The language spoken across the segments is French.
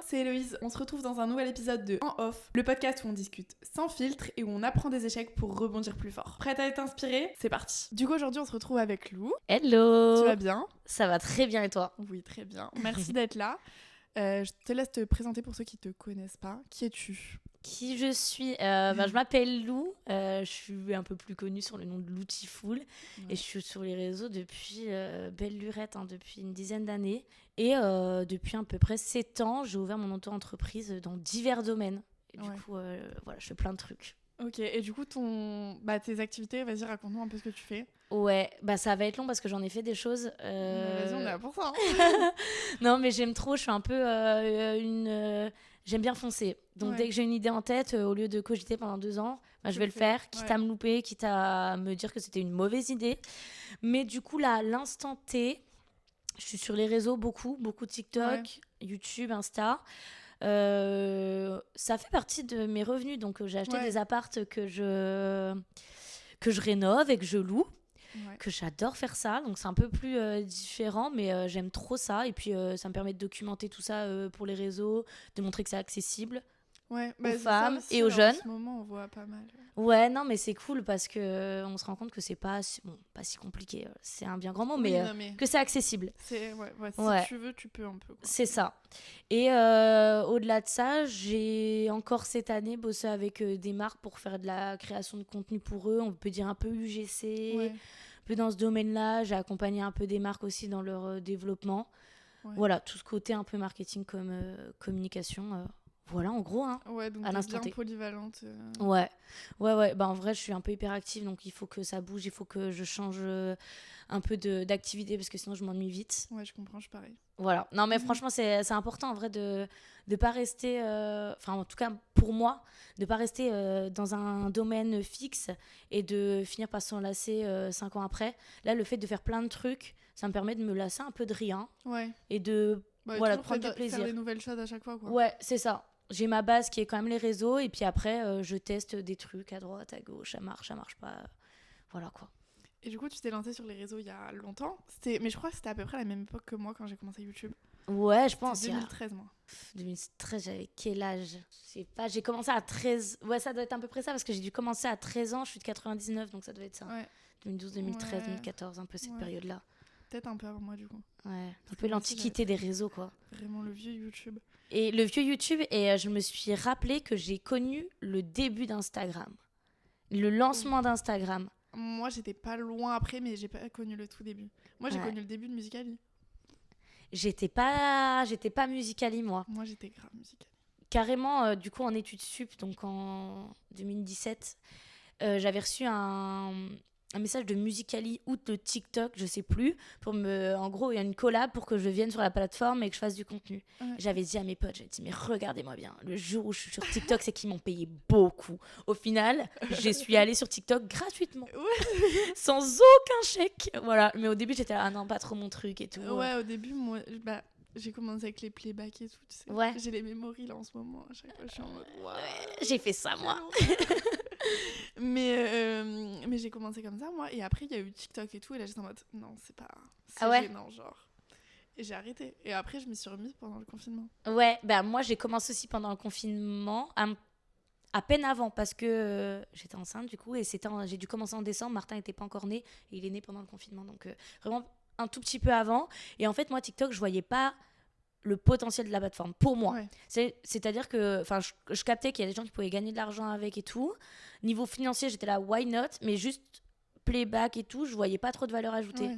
c'est Héloïse. On se retrouve dans un nouvel épisode de En Off, le podcast où on discute sans filtre et où on apprend des échecs pour rebondir plus fort. Prête à être inspirée ? C'est parti. Du coup, aujourd'hui, on se retrouve avec Lou. Hello. Tu vas bien ? Ça va très bien et toi ? Oui, très bien. Merci d'être là. Je te laisse te présenter pour ceux qui te connaissent pas. Qui es-tu ? Qui je suis Je m'appelle Lou. Je suis un peu plus connue sur le nom de Loutiful. Et je suis sur les réseaux depuis belle lurette, depuis une dizaine d'années. Et depuis à peu près 7 ans, j'ai ouvert mon auto-entreprise dans divers domaines. Et du coup, voilà, je fais plein de trucs. Ok, et du coup, tes activités, vas-y, raconte-nous un peu ce que tu fais. Ouais, ça va être long parce que j'en ai fait des choses. Vas-y, on est là pour ça. Non, mais j'aime trop, je suis un peu j'aime bien foncer. Donc dès que j'ai une idée en tête, au lieu de cogiter pendant 2 ans, je vais le faire, quitte à me louper, quitte à me dire que c'était une mauvaise idée. Mais du coup, là, à l'instant T, je suis sur les réseaux beaucoup TikTok, YouTube, Insta. Ça fait partie de mes revenus, donc j'ai acheté des appartes que je rénove et que je loue. Que j'adore faire ça, donc c'est un peu plus différent, mais j'aime trop ça. Et puis ça me permet de documenter tout ça pour les réseaux, de montrer que c'est accessible aux femmes et aux jeunes. En ce moment, on voit pas mal. Ouais, non, mais c'est cool parce que on se rend compte que c'est pas si compliqué. C'est un bien grand mot, mais que c'est accessible. Si tu veux, tu peux un peu. Quoi. C'est ça. Et au-delà de ça, j'ai encore cette année bossé avec des marques pour faire de la création de contenu pour eux. On peut dire un peu UGC, un peu dans ce domaine-là. J'ai accompagné un peu des marques aussi dans leur développement. Voilà, tout ce côté un peu marketing comme communication. Voilà, en gros, donc à l'instant bien polyvalente. Ouais. En vrai, je suis un peu hyperactive, donc il faut que ça bouge, il faut que je change un peu d'activité, parce que sinon je m'ennuie vite. Ouais, je comprends, je suis pareil. Voilà. Non, mais franchement, c'est important, en vrai, de pas rester... en tout cas, pour moi, de pas rester dans un domaine fixe et de finir par s'enlacer 5 ans après. Là, le fait de faire plein de trucs, ça me permet de me lasser un peu de rien. Et de prendre du plaisir. Faire des nouvelles choses à chaque fois, quoi. Ouais, c'est ça. J'ai ma base qui est quand même les réseaux, et puis après je teste des trucs à droite, à gauche, ça marche pas, voilà quoi. Et du coup tu t'es lancée sur les réseaux il y a longtemps, mais je crois que c'était à peu près à la même époque que moi quand j'ai commencé YouTube. Ouais, je pense. C'était 2013 moi. 2013, j'avais quel âge ? Je sais pas, j'ai commencé à 13... Ouais, ça doit être à peu près ça, parce que j'ai dû commencer à 13 ans, je suis de 99, donc ça doit être ça. 2012, 2013, 2014, un peu cette période-là. Peut-être un peu avant moi du coup. Ouais, un peu l'antiquité des réseaux quoi. Vraiment le vieux YouTube. Et le vieux YouTube, et je me suis rappelé que j'ai connu le début d'Instagram. Le lancement d'Instagram. Moi, j'étais pas loin après, mais j'ai pas connu le tout début. Moi, j'ai connu le début de Musical.ly. J'étais pas Musical.ly, moi. Moi, j'étais grave Musical.ly. Carrément, du coup, en études sup, donc en 2017, j'avais reçu un message de Musical.ly ou de TikTok, je sais plus, en gros, il y a une collab pour que je vienne sur la plateforme et que je fasse du contenu. J'avais dit à mes potes, mais regardez-moi bien, le jour où je suis sur TikTok, c'est qu'ils m'ont payé beaucoup. Au final, je suis allée sur TikTok gratuitement, sans aucun chèque. Voilà, mais au début, j'étais là, non, pas trop mon truc et tout. Ouais, au début, moi, j'ai commencé avec les playbacks et tout, tu sais. Ouais. J'ai les memories là en ce moment, à chaque fois, je suis en mode, j'ai fait ça, moi. Mais j'ai commencé comme ça, moi. Et après, il y a eu TikTok et tout. Et là, j'étais en mode, non, c'est gênant, genre. Et j'ai arrêté. Et après, je m'y suis remise pendant le confinement. Ouais, moi, j'ai commencé aussi pendant le confinement, à peine avant, parce que j'étais enceinte, du coup. Et j'ai dû commencer en décembre. Martin n'était pas encore né. Et il est né pendant le confinement. Donc, vraiment un tout petit peu avant. Et en fait, moi, TikTok, je voyais pas le potentiel de la plateforme pour moi. C'est-à-dire que je captais qu'il y a des gens qui pouvaient gagner de l'argent avec et tout. Niveau financier, j'étais là, why not ? Mais juste playback et tout, je voyais pas trop de valeur ajoutée.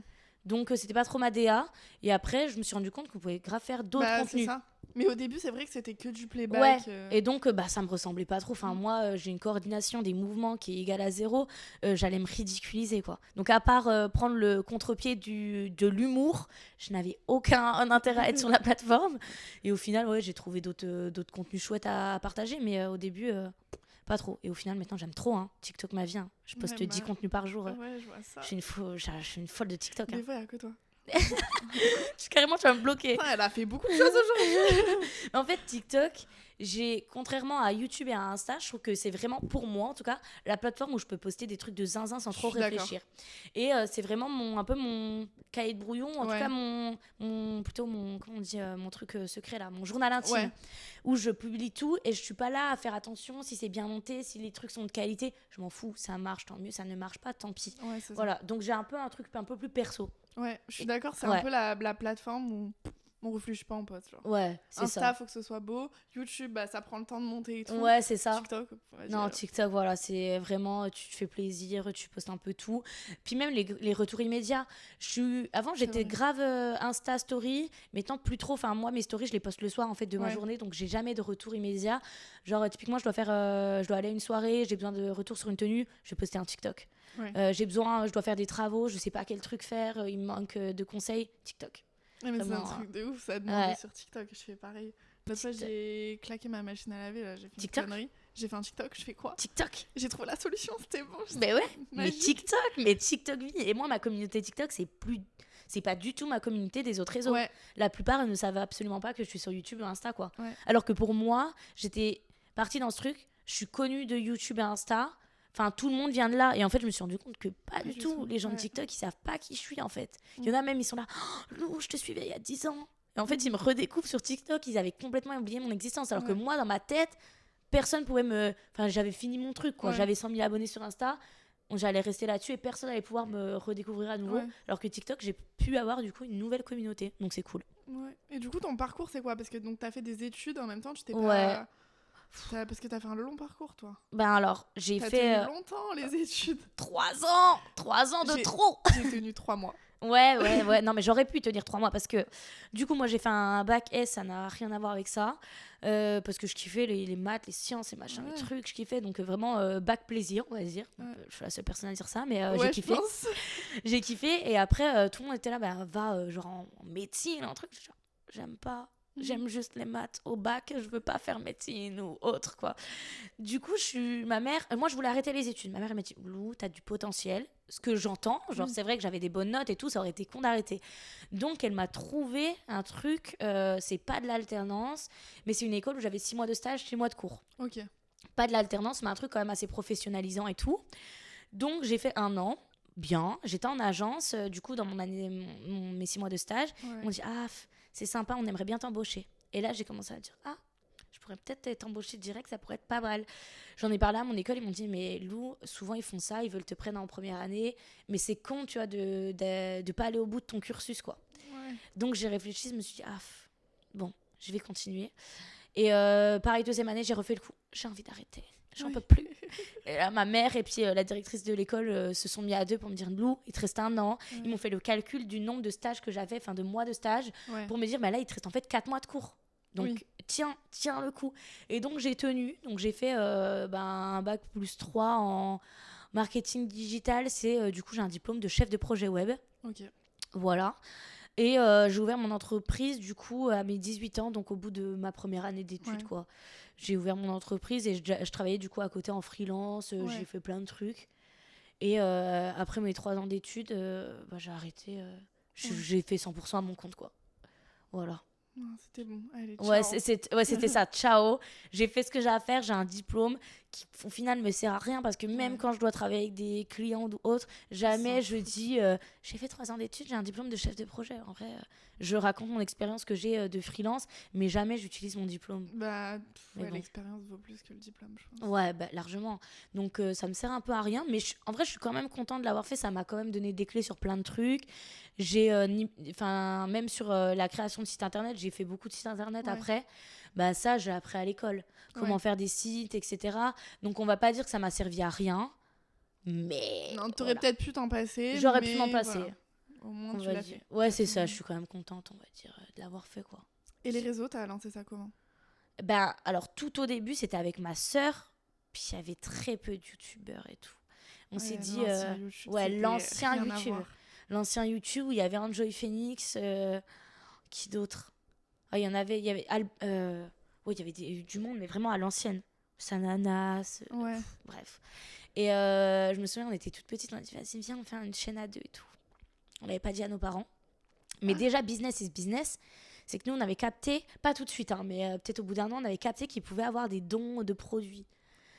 Donc c'était pas trop ma DA. Et après, je me suis rendu compte qu'on pouvait grave faire d'autres contenus. C'est ça. Mais au début, c'est vrai que c'était que du playback. Et donc ça me ressemblait pas trop. Enfin, moi, j'ai une coordination des mouvements qui est égale à 0. J'allais me ridiculiser, quoi. Donc à part prendre le contre-pied de l'humour, je n'avais aucun intérêt à être sur la plateforme. Et au final, j'ai trouvé d'autres contenus chouettes à partager. Mais au début, pas trop. Et au final, maintenant, j'aime trop. TikTok, ma vie. Je poste 10 contenus par jour. Ouais, je vois ça. Je suis une folle de TikTok. Des fois, il n'y a que toi. Carrément, tu vas me bloquer. Putain, elle a fait beaucoup de choses aujourd'hui. En fait, TikTok, contrairement à YouTube et à Insta, je trouve que c'est vraiment, pour moi en tout cas, la plateforme où je peux poster des trucs de zinzin sans trop Je suis réfléchir. Et c'est vraiment un peu mon cahier de brouillon, en tout cas plutôt mon, comment on dit, mon truc secret là, mon journal intime, où je publie tout et je suis pas là à faire attention si c'est bien monté, si les trucs sont de qualité. Je m'en fous, ça marche, tant mieux, ça ne marche pas, tant pis. Ouais, c'est ça. Voilà, donc j'ai un peu un truc un peu plus perso. Ouais, je suis d'accord, c'est un peu la plateforme où on réfléchit pas en pote. Genre. Ouais, c'est Insta, ça. faut que ce soit beau. YouTube, bah, ça prend le temps de monter et tout. Ouais, c'est ça. TikTok, non, TikTok, voilà, c'est vraiment, tu te fais plaisir, tu postes un peu tout. Puis même les retours immédiats. Avant, j'étais grave Insta Story, maintenant plus trop. Enfin, moi, mes stories, je les poste le soir en fait de ma journée, donc j'ai jamais de retour immédiat. Genre, typiquement, je dois aller à une soirée, j'ai besoin de retour sur une tenue, je vais poster un TikTok. Ouais. Je dois faire des travaux, je sais pas quel truc faire, il me manque de conseils, TikTok. Ouais, mais Vraiment, c'est un truc de ouf, ça a demandé sur TikTok, je fais pareil. L'autre fois, j'ai claqué ma machine à laver, là, j'ai fait une connerie. J'ai fait un TikTok, je fais quoi ? TikTok. J'ai trouvé la solution, c'était bon. Mais ouais, mais TikTok, oui. Et moi, ma communauté TikTok, c'est pas du tout ma communauté des autres réseaux. Ouais. La plupart ne savent absolument pas que je suis sur YouTube ou Insta, quoi. Ouais. Alors que pour moi, j'étais partie dans ce truc, je suis connue de YouTube et Insta. Enfin, tout le monde vient de là. Et en fait, je me suis rendu compte que pas du tout. Les gens de TikTok, ils savent pas qui je suis, en fait. Il y en a même, ils sont là. Oh, Lou, je te suivais il y a 10 ans. Et en fait, ils me redécouvrent sur TikTok. Ils avaient complètement oublié mon existence. Alors que moi, dans ma tête, personne pouvait me. Enfin, j'avais fini mon truc, quoi. J'avais 100 000 abonnés sur Insta. J'allais rester là-dessus et personne n'allait pouvoir me redécouvrir à nouveau. Alors que TikTok, j'ai pu avoir du coup une nouvelle communauté. Donc, c'est cool. Ouais. Et du coup, ton parcours, c'est quoi ? Parce que donc, t'as fait des études en même temps, tu t'es pas. Parce que t'as fait un long parcours, toi. Ben alors, j'ai fait... T'as tenu longtemps, les études. 3 ans 3 ans de trop. J'ai tenu 3 mois. Ouais. Non, mais j'aurais pu tenir 3 mois parce que, du coup, moi, j'ai fait un bac S, ça n'a rien à voir avec ça. Parce que je kiffais les maths, les sciences et machin, les trucs, je kiffais. Donc, vraiment, bac plaisir, on va dire. Je suis la seule personne à dire ça, mais j'ai kiffé. J'ai kiffé. Et après, tout le monde était là, va genre en médecine, un truc. Genre, j'aime pas. J'aime juste les maths au bac, je veux pas faire médecine ou autre, quoi. Du coup, moi, je voulais arrêter les études. Ma mère, elle m'a dit, Lou, t'as du potentiel. Ce que j'entends, genre, c'est vrai que j'avais des bonnes notes et tout, ça aurait été con d'arrêter. Donc, elle m'a trouvé un truc, c'est pas de l'alternance, mais c'est une école où j'avais 6 mois de stage, 6 mois de cours. Ok. Pas de l'alternance, mais un truc quand même assez professionnalisant et tout. Donc, j'ai fait 1 an. Bien, j'étais en agence, du coup, dans mes 6 mois de stage, on m'a dit, c'est sympa, on aimerait bien t'embaucher. Et là, j'ai commencé à dire, je pourrais peut-être t'embaucher direct, ça pourrait être pas mal. J'en ai parlé à mon école, ils m'ont dit, mais Lou, souvent ils font ça, ils veulent te prendre en première année, mais c'est con, tu vois, de pas aller au bout de ton cursus, quoi. Ouais. Donc j'ai réfléchi, je me suis dit, bon, je vais continuer. Et pareil, 2e année, j'ai refait le coup. J'ai envie d'arrêter. J'en peux plus. Et là, ma mère et puis la directrice de l'école se sont mis à 2 pour me dire, Lou, il te reste 1 an. Ils m'ont fait le calcul du nombre de stages que j'avais, enfin de mois de stage, pour me dire, là, il te reste en fait 4 mois de cours. Donc, tiens le coup. Et donc, j'ai tenu. Donc, j'ai fait un bac +3 en marketing digital. Du coup, j'ai un diplôme de chef de projet web. Ok. Voilà. Et j'ai ouvert mon entreprise, du coup, à mes 18 ans, donc au bout de ma première année d'études, quoi. J'ai ouvert mon entreprise et je travaillais, du coup, à côté en freelance. J'ai fait plein de trucs. Et après mes 3 ans d'études, j'ai arrêté. J'ai fait 100% à mon compte, quoi. Voilà. C'était bon. Allez, ciao. C'était ça. Ciao. J'ai fait ce que j'ai à faire. J'ai un diplôme qui, au final, me sert à rien parce que même quand je dois travailler avec des clients ou autres, jamais je dis j'ai fait 3 ans d'études, j'ai un diplôme de chef de projet. En vrai, je raconte mon expérience que j'ai de freelance, mais jamais j'utilise mon diplôme. L'expérience vaut plus que le diplôme, je pense. Ouais, largement. Donc, ça me sert un peu à rien, mais en vrai, je suis quand même contente de l'avoir fait. Ça m'a quand même donné des clés sur plein de trucs. J'ai, même sur la création de sites internet, j'ai fait beaucoup de sites internet après. Ça, j'ai appris à l'école. Comment faire des sites, etc. Donc, on va pas dire que ça m'a servi à rien, mais... Non, t'aurais peut-être pu t'en passer. J'aurais pu m'en passer. Voilà. Au moins, tu l'as fait. Ouais, c'est ça. Je suis quand même contente, on va dire, de l'avoir fait, quoi. Et les réseaux, t'as lancé ça comment ? Alors, tout au début, c'était avec ma sœur. Puis, il y avait très peu de youtubeurs et tout. On s'est dit... l'ancien YouTube. L'ancien YouTube où il y avait Enjoy Phoenix. Qui d'autre ? Il y avait du monde, mais vraiment à l'ancienne. Sananas. Bref. Et je me souviens, on était toutes petites. On a dit, vas-y, viens, on fait une chaîne à 2 et tout. On l'avait pas dit à nos parents. Mais déjà, business is business. C'est que nous, on avait capté, pas tout de suite, hein, mais peut-être au bout d'un an, on avait capté qu'ils pouvaient avoir des dons de produits.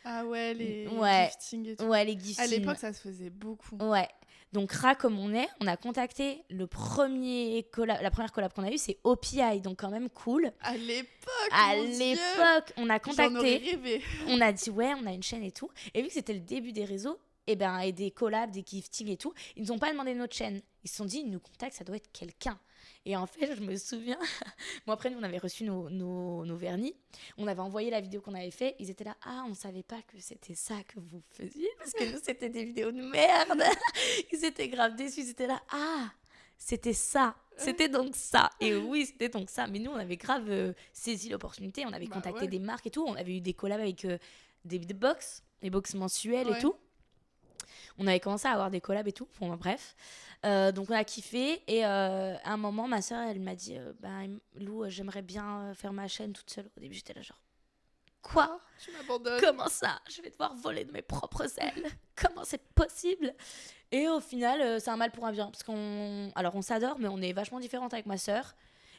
Ah ouais, les Ouais. giftings et tout. Ouais, les giftings. À l'époque, ça se faisait beaucoup. Ouais. Donc, rat comme on est, on a contacté la première collab qu'on a eue, c'est OPI, donc quand même cool. À l'époque, À mon Dieu, l'époque, on a j'en aurais contacté, rêvé. on a dit ouais, on a une chaîne et tout. Et vu que c'était le début des réseaux, et des collabs, des giftings et tout, ils nous ont pas demandé notre chaîne. Ils se sont dit, ils nous contactent, ça doit être quelqu'un. Et en fait, je me souviens, bon après, nous, on avait reçu nos vernis, on avait envoyé la vidéo qu'on avait fait, ils étaient là, ah, on savait pas que c'était ça que vous faisiez, parce que nous, c'était des vidéos de merde. Ils étaient grave déçus, ils étaient là, ah, c'était ça. C'était donc ça. Et oui, c'était donc ça. Mais nous, on avait grave saisi l'opportunité, on avait contacté des marques et tout, on avait eu des collabs avec des box, des box mensuelles et tout. On avait commencé à avoir des collabs et tout. Bon, bref. Donc, on a kiffé. Et à un moment, ma soeur, elle m'a dit Lou, j'aimerais bien faire ma chaîne toute seule. Au début, j'étais là, genre, quoi ? Tu m'abandonnes. Comment ça ? Je vais devoir voler de mes propres ailes. Comment c'est possible ? Et au final, c'est un mal pour un bien. Parce on s'adore, mais on est vachement différentes avec ma soeur.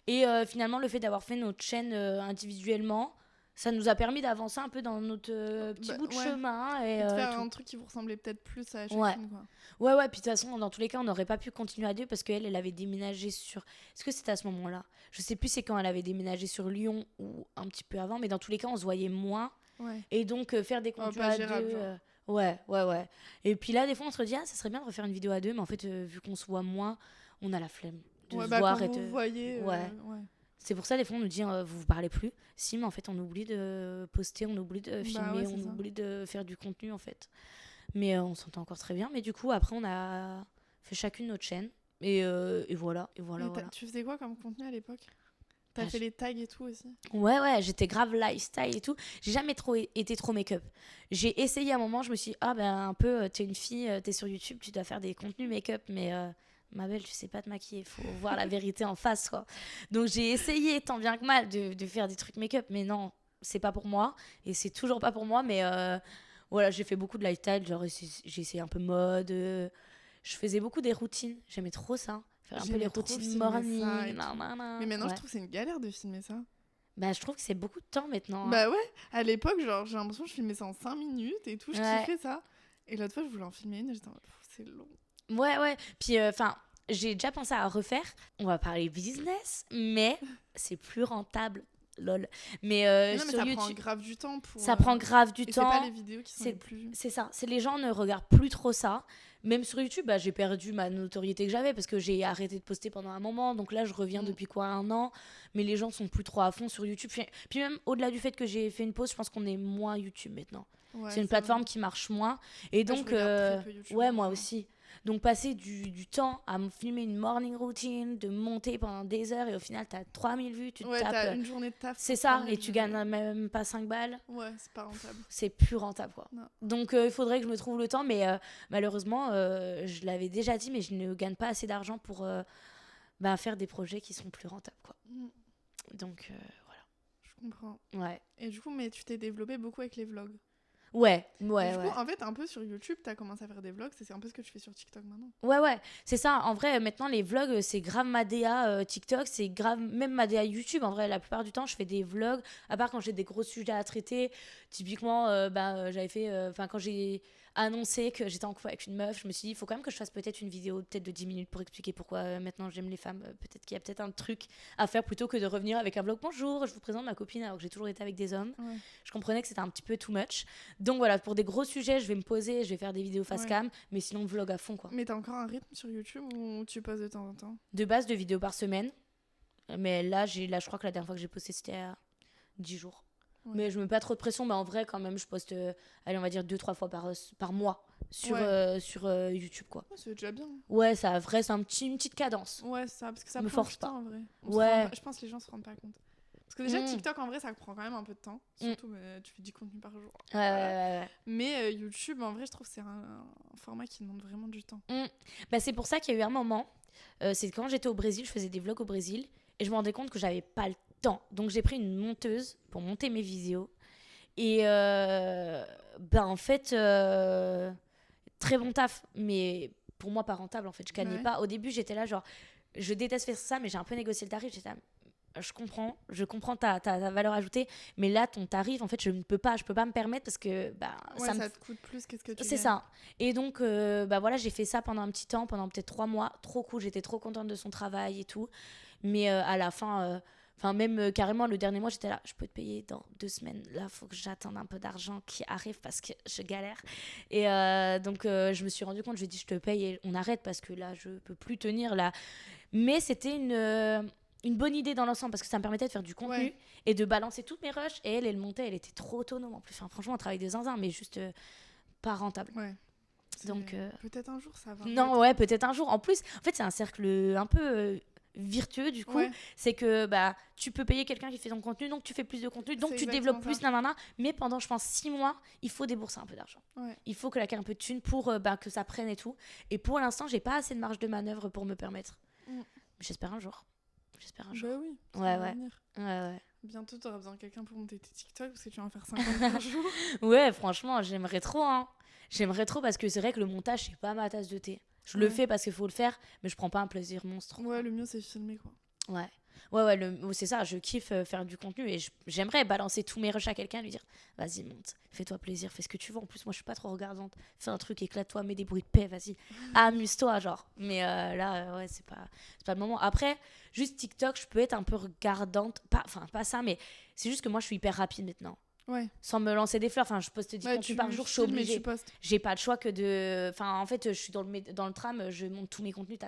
Et finalement, le fait d'avoir fait notre chaîne individuellement, ça nous a permis d'avancer un peu dans notre petit bout de chemin. Et de faire un truc qui vous ressemblait peut-être plus à chacune, quoi. Ouais, puis de toute façon, dans tous les cas, on n'aurait pas pu continuer à deux parce qu'elle avait déménagé sur... Est-ce que c'était à ce moment-là ? Je sais plus c'est quand elle avait déménagé sur Lyon ou un petit peu avant, mais dans tous les cas, on se voyait moins. Ouais. Et donc, faire des contenus à deux... Ouais. Et puis là, des fois, on se dit, ça serait bien de refaire une vidéo à deux, mais en fait, vu qu'on se voit moins, on a la flemme de se voir. Quand vous voyez... C'est pour ça, des fois, on nous dit, vous parlez plus. Si, mais en fait, on oublie de poster, on oublie de filmer, on oublie de faire du contenu, en fait. Mais on s'entend encore très bien. Mais du coup, après, on a fait chacune notre chaîne. Et voilà. Tu faisais quoi comme contenu à l'époque ? T'as fait les tags et tout aussi ? Ouais, j'étais grave lifestyle et tout. J'ai jamais été trop make-up. J'ai essayé à un moment, je me suis dit, un peu, t'es une fille, t'es sur YouTube, tu dois faire des contenus make-up, mais... ma belle, tu sais pas te maquiller, faut voir la vérité en face, quoi. Donc j'ai essayé tant bien que mal de faire des trucs make-up, mais non, c'est pas pour moi et c'est toujours pas pour moi. Mais voilà, j'ai fait beaucoup de lifestyle, genre j'ai essayé un peu mode, je faisais beaucoup des routines, j'aimais trop ça, faire un peu les routines morning. Mais maintenant je trouve que c'est une galère de filmer ça. Bah, je trouve que c'est beaucoup de temps maintenant. Bah ouais, à l'époque, genre j'ai l'impression que je filmais ça en 5 minutes et tout, je kiffais ça. Et l'autre fois, je voulais en filmer une et j'étais en mode, c'est long. Ouais. Puis, j'ai déjà pensé à refaire. On va parler business, mais c'est plus rentable. Lol. Mais non, mais ça prend grave du temps. Ça prend grave du temps. C'est pas les vidéos qui sont les plus vues. C'est ça. Les gens ne regardent plus trop ça. Même sur YouTube, j'ai perdu ma notoriété que j'avais parce que j'ai arrêté de poster pendant un moment. Donc là, je reviens depuis un an. Mais les gens sont plus trop à fond sur YouTube. Puis même au-delà du fait que j'ai fait une pause, je pense qu'on est moins YouTube maintenant. Ouais, c'est une plateforme qui marche moins. Et donc, moi aussi. Donc passer du temps à me filmer une morning routine, de monter pendant des heures et au final t'as 3000 vues, tu te tapes... t'as une journée de taf. C'est ça, et tu gagnes même pas 5 balles. Ouais, c'est pas rentable. C'est plus rentable, quoi. Non. Donc il faudrait que je me trouve le temps, mais malheureusement, je l'avais déjà dit, mais je ne gagne pas assez d'argent pour faire des projets qui sont plus rentables, quoi. Donc voilà. Je comprends. Ouais. Et du coup, mais tu t'es développé beaucoup avec les vlogs. Ouais. Du coup, en fait, un peu sur YouTube, t'as commencé à faire des vlogs, c'est un peu ce que tu fais sur TikTok maintenant. Ouais, c'est ça. En vrai, maintenant, les vlogs, c'est grave ma DA TikTok, c'est grave même ma DA YouTube. En vrai, la plupart du temps, je fais des vlogs, à part quand j'ai des gros sujets à traiter. Typiquement, j'avais fait... quand j'ai annoncé que j'étais en couple avec une meuf, je me suis dit, il faut quand même que je fasse peut-être une vidéo peut-être de 10 minutes pour expliquer pourquoi maintenant j'aime les femmes. Peut-être qu'il y a peut-être un truc à faire plutôt que de revenir avec un vlog. Bonjour, je vous présente ma copine alors que j'ai toujours été avec des hommes. Ouais. Je comprenais que c'était un petit peu too much. Donc voilà, pour des gros sujets, je vais me poser, je vais faire des vidéos face cam, mais sinon vlog à fond, quoi. Mais t'as encore un rythme sur YouTube ou tu poses de temps en temps ? De base, 2 vidéos par semaine. Mais là, je crois que la dernière fois que j'ai posté, c'était à 10 jours. Ouais. Mais je me mets pas trop de pression, mais en vrai, quand même, je poste, allez, on va dire 2-3 fois par mois sur YouTube, quoi. Ouais, c'est déjà bien. Ouais, c'est une petite cadence. Ouais, c'est ça, parce que ça me prend force du temps, en vrai. Je pense que les gens se rendent pas compte. Parce que déjà, TikTok, en vrai, ça prend quand même un peu de temps. Surtout, tu fais 10 contenus par jour. Ouais. Mais YouTube, en vrai, je trouve que c'est un format qui demande vraiment du temps. C'est pour ça qu'il y a eu un moment, c'est quand j'étais au Brésil, je faisais des vlogs au Brésil, et je me rendais compte que j'avais pas le temps. Donc j'ai pris une monteuse pour monter mes vidéos. Et en fait, très bon taf, mais pour moi pas rentable en fait. Je gagnais pas. Au début, j'étais là genre, je déteste faire ça, mais j'ai un peu négocié le tarif. J'étais là, je comprends ta valeur ajoutée, mais là, ton tarif, en fait, je peux pas me permettre parce que ça te coûte plus que ce que tu c'est gagnes. ça. Et donc, voilà, j'ai fait ça pendant un petit temps, pendant peut-être 3 mois. Trop cool, j'étais trop contente de son travail et tout. Mais à la fin, même carrément, le dernier mois, j'étais là, je peux te payer dans 2 semaines. Là, il faut que j'attende un peu d'argent qui arrive parce que je galère. Et donc, je me suis rendu compte, je lui ai dit, je te paye et on arrête parce que là, je peux plus tenir là. Mais c'était une bonne idée dans l'ensemble parce que ça me permettait de faire du contenu et de balancer toutes mes rushs. Et elle montait, elle était trop autonome en plus. Enfin, franchement, on travaille de zinzin, mais juste pas rentable. Ouais. Donc, peut-être un jour ça va. Non, ouais, peut-être un jour. En plus, en fait, c'est un cercle un peu virtueux du coup. Ouais. C'est que tu peux payer quelqu'un qui fait ton contenu, donc tu fais plus de contenu, donc C'est tu exactement développes plus, ça. nanana. Mais pendant, je pense, 6 mois, il faut débourser un peu d'argent. Ouais. Il faut claquer un peu de thunes pour que ça prenne et tout. Et pour l'instant, j'ai pas assez de marge de manœuvre pour me permettre. J'espère un jour. Bah oui. Ça Ouais, va ouais. venir. Ouais. Bientôt, t'auras besoin de quelqu'un pour monter tes TikTok parce que tu vas en faire 50 par jour. Ouais, franchement, j'aimerais trop, hein. J'aimerais trop parce que c'est vrai que le montage, c'est pas ma tasse de thé. Je le fais parce qu'il faut le faire, mais je prends pas un plaisir monstre. Ouais, le mieux, c'est filmer, quoi. Ouais, c'est ça, je kiffe faire du contenu et j'aimerais balancer tous mes rushs à quelqu'un et lui dire vas-y, monte, fais-toi plaisir, fais ce que tu veux. En plus, moi, je suis pas trop regardante. Fais un truc, éclate-toi, mets des bruits de paix, vas-y, amuse-toi, genre. Mais là, ouais, c'est pas le moment. Après, juste TikTok, je peux être un peu regardante. Pas ça, mais c'est juste que moi, je suis hyper rapide maintenant. Ouais. Sans me lancer des fleurs. Enfin, je poste 10 contenus par jour, je suis obligée. J'ai pas le choix que de. Enfin, en fait, je suis dans le tram, je monte tous mes contenus,